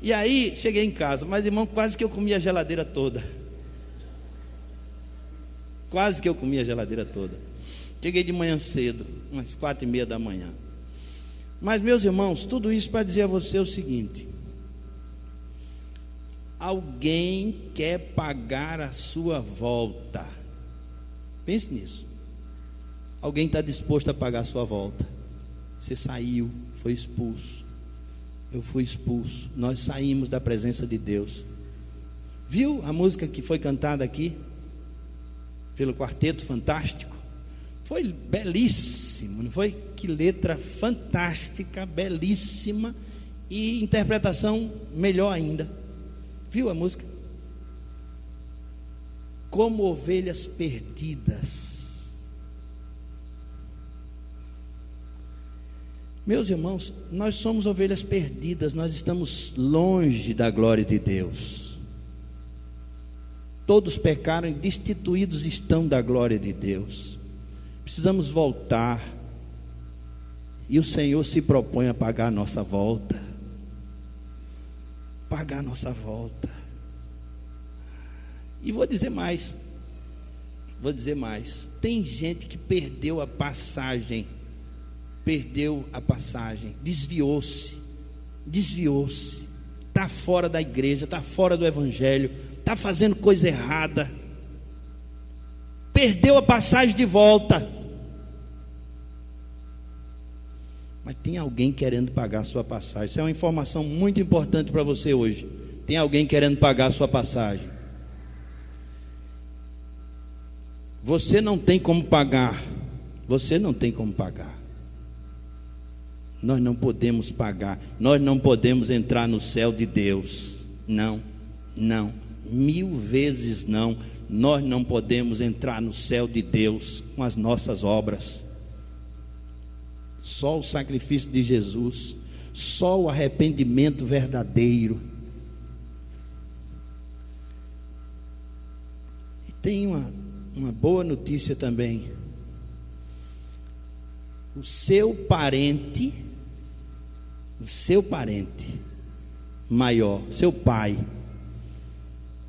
E aí, cheguei em casa. Mas, irmão, quase que eu comi a geladeira toda. Quase que eu comi a geladeira toda. Cheguei de manhã cedo, umas 4:30 da manhã. Mas, meus irmãos, tudo isso para dizer a você o seguinte: alguém quer pagar a sua volta. Pense nisso. Alguém está disposto a pagar a sua volta. Você saiu, foi expulso. Eu fui expulso. Nós saímos da presença de Deus. Viu a música que foi cantada aqui pelo Quarteto Fantástico? Foi belíssimo, não foi? Que letra fantástica, belíssima, e interpretação melhor ainda. Viu a música? Como ovelhas perdidas. Meus irmãos, nós somos ovelhas perdidas, nós estamos longe da glória de Deus. Todos pecaram e destituídos estão da glória de Deus. Precisamos voltar. E o Senhor se propõe a pagar a nossa volta. Pagar a nossa volta. E vou dizer mais. Tem gente que perdeu a passagem. Desviou-se. Está fora da igreja, está fora do evangelho, está fazendo coisa errada. Perdeu a passagem de volta. Mas tem alguém querendo pagar a sua passagem. Isso é uma informação muito importante para você hoje. Tem alguém querendo pagar a sua passagem. Você não tem como pagar. Nós não podemos pagar. Nós não podemos entrar no céu de Deus. Não. 1000 vezes não. Nós não podemos entrar no céu de Deus com as nossas obras. Só o sacrifício de Jesus, só o arrependimento verdadeiro. E tem uma boa notícia também. O seu parente maior, seu pai,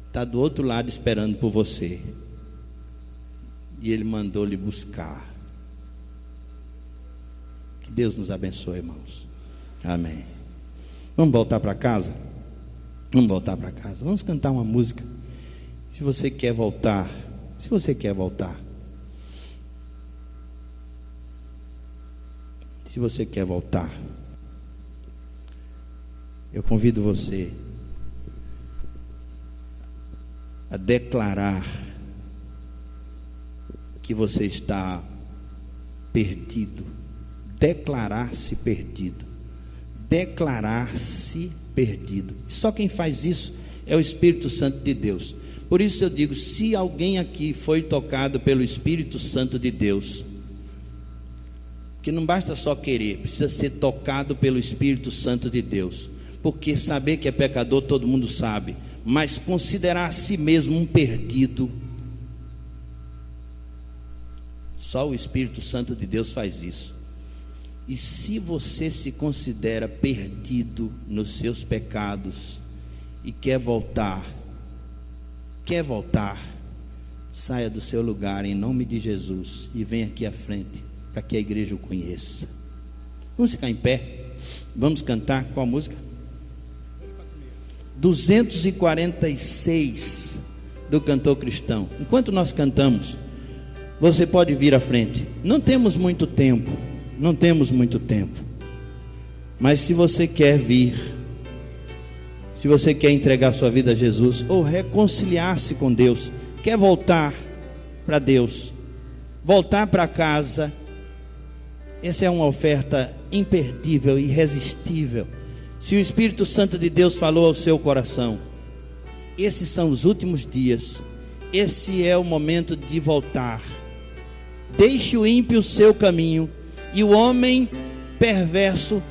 está do outro lado esperando por você. E ele mandou lhe buscar. Que Deus nos abençoe, irmãos. Amém. Vamos voltar para casa? Vamos cantar uma música. Se você quer voltar. Eu convido você a declarar que você está perdido. Declarar-se perdido. Só quem faz isso é o Espírito Santo de Deus. Por isso eu digo, se alguém aqui foi tocado pelo Espírito Santo de Deus, que não basta só querer, precisa ser tocado pelo Espírito Santo de Deus. Porque saber que é pecador todo mundo sabe, mas considerar a si mesmo um perdido, só o Espírito Santo de Deus faz isso. E se você se considera perdido nos seus pecados e quer voltar, saia do seu lugar em nome de Jesus e venha aqui à frente para que a igreja o conheça. Vamos ficar em pé, vamos cantar. Qual música? 246 do Cantor Cristão. Enquanto nós cantamos, você pode vir à frente. Não temos muito tempo, mas se você quer vir, se você quer entregar sua vida a Jesus, ou reconciliar-se com Deus, quer voltar para Deus, voltar para casa, essa é uma oferta imperdível, irresistível. Se o Espírito Santo de Deus falou ao seu coração, esses são os últimos dias, esse é o momento de voltar. Deixe o ímpio o seu caminho e o homem perverso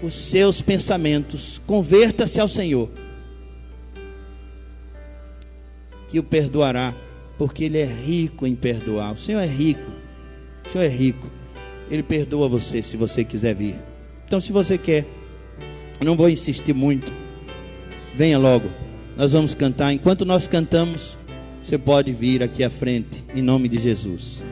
os seus pensamentos. Converta-se ao Senhor, que o perdoará, porque Ele é rico em perdoar. O Senhor é rico, o Senhor é rico. Ele perdoa você se você quiser vir. Então, se você quer, eu não vou insistir muito, venha logo. Nós vamos cantar. Enquanto nós cantamos, você pode vir aqui à frente, em nome de Jesus.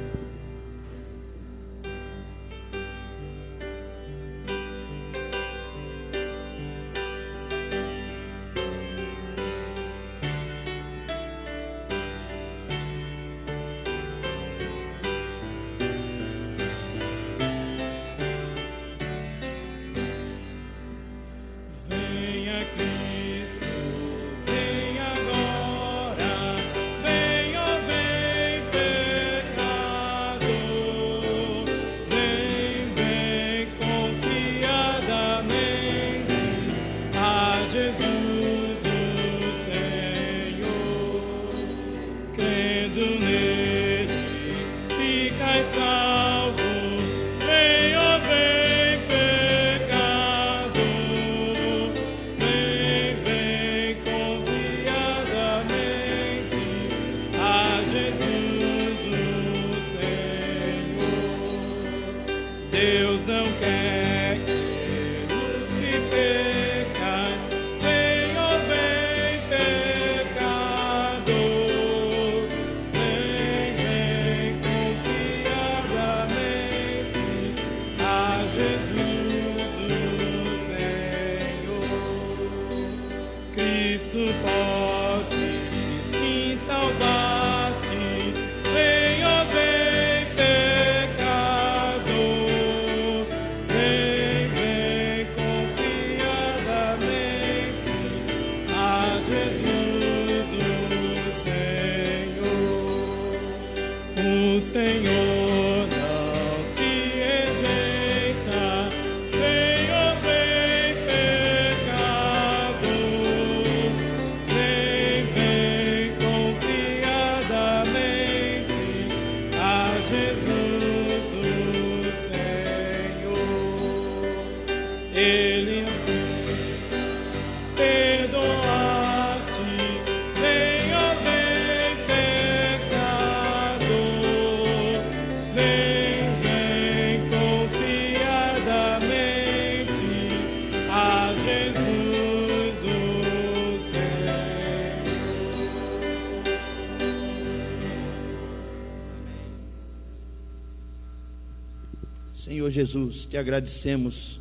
Senhor Jesus, te agradecemos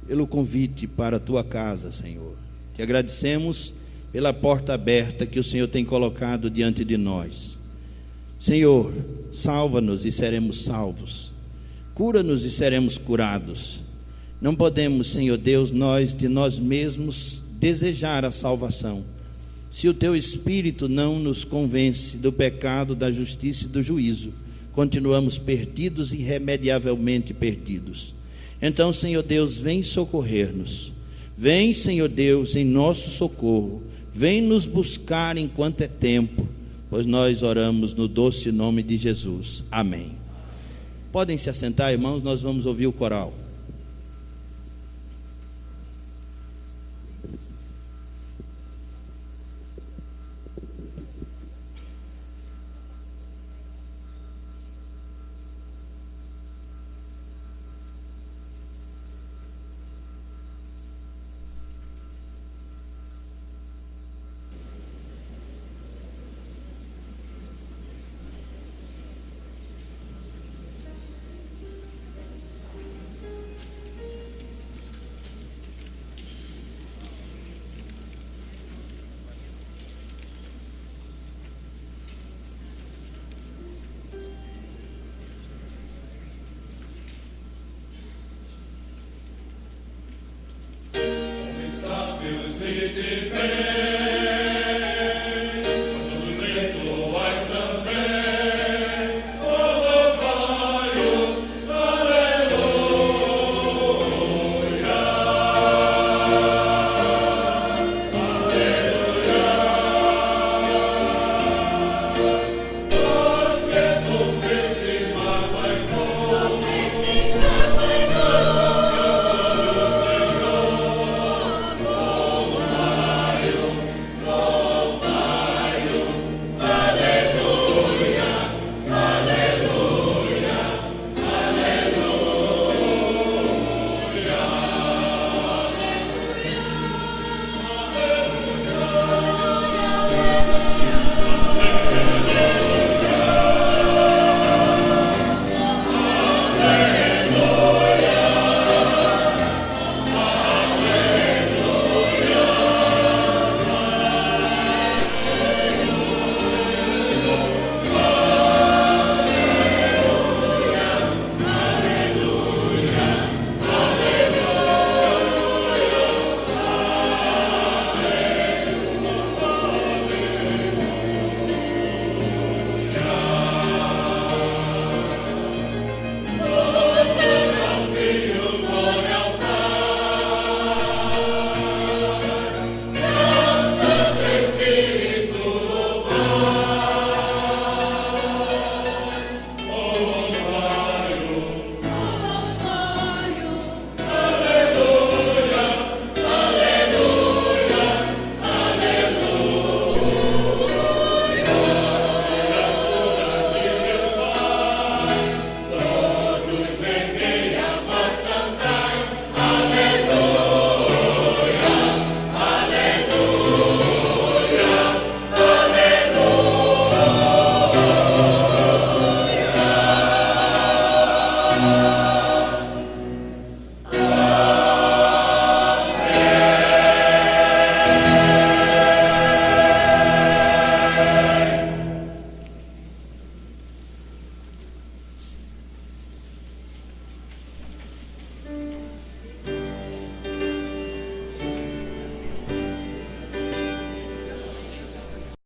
pelo convite para a tua casa, Senhor. Te agradecemos pela porta aberta que o Senhor tem colocado diante de nós. Senhor, salva-nos e seremos salvos. Cura-nos e seremos curados. Não podemos, Senhor Deus, nós de nós mesmos desejar a salvação, se o teu Espírito não nos convence do pecado, da justiça e do juízo. Continuamos perdidos, irremediavelmente perdidos. Então, Senhor Deus, vem socorrer-nos. Vem, Senhor Deus, em nosso socorro. Vem nos buscar enquanto é tempo, pois nós oramos no doce nome de Jesus. Amém. Podem se assentar, irmãos, nós vamos ouvir o coral. te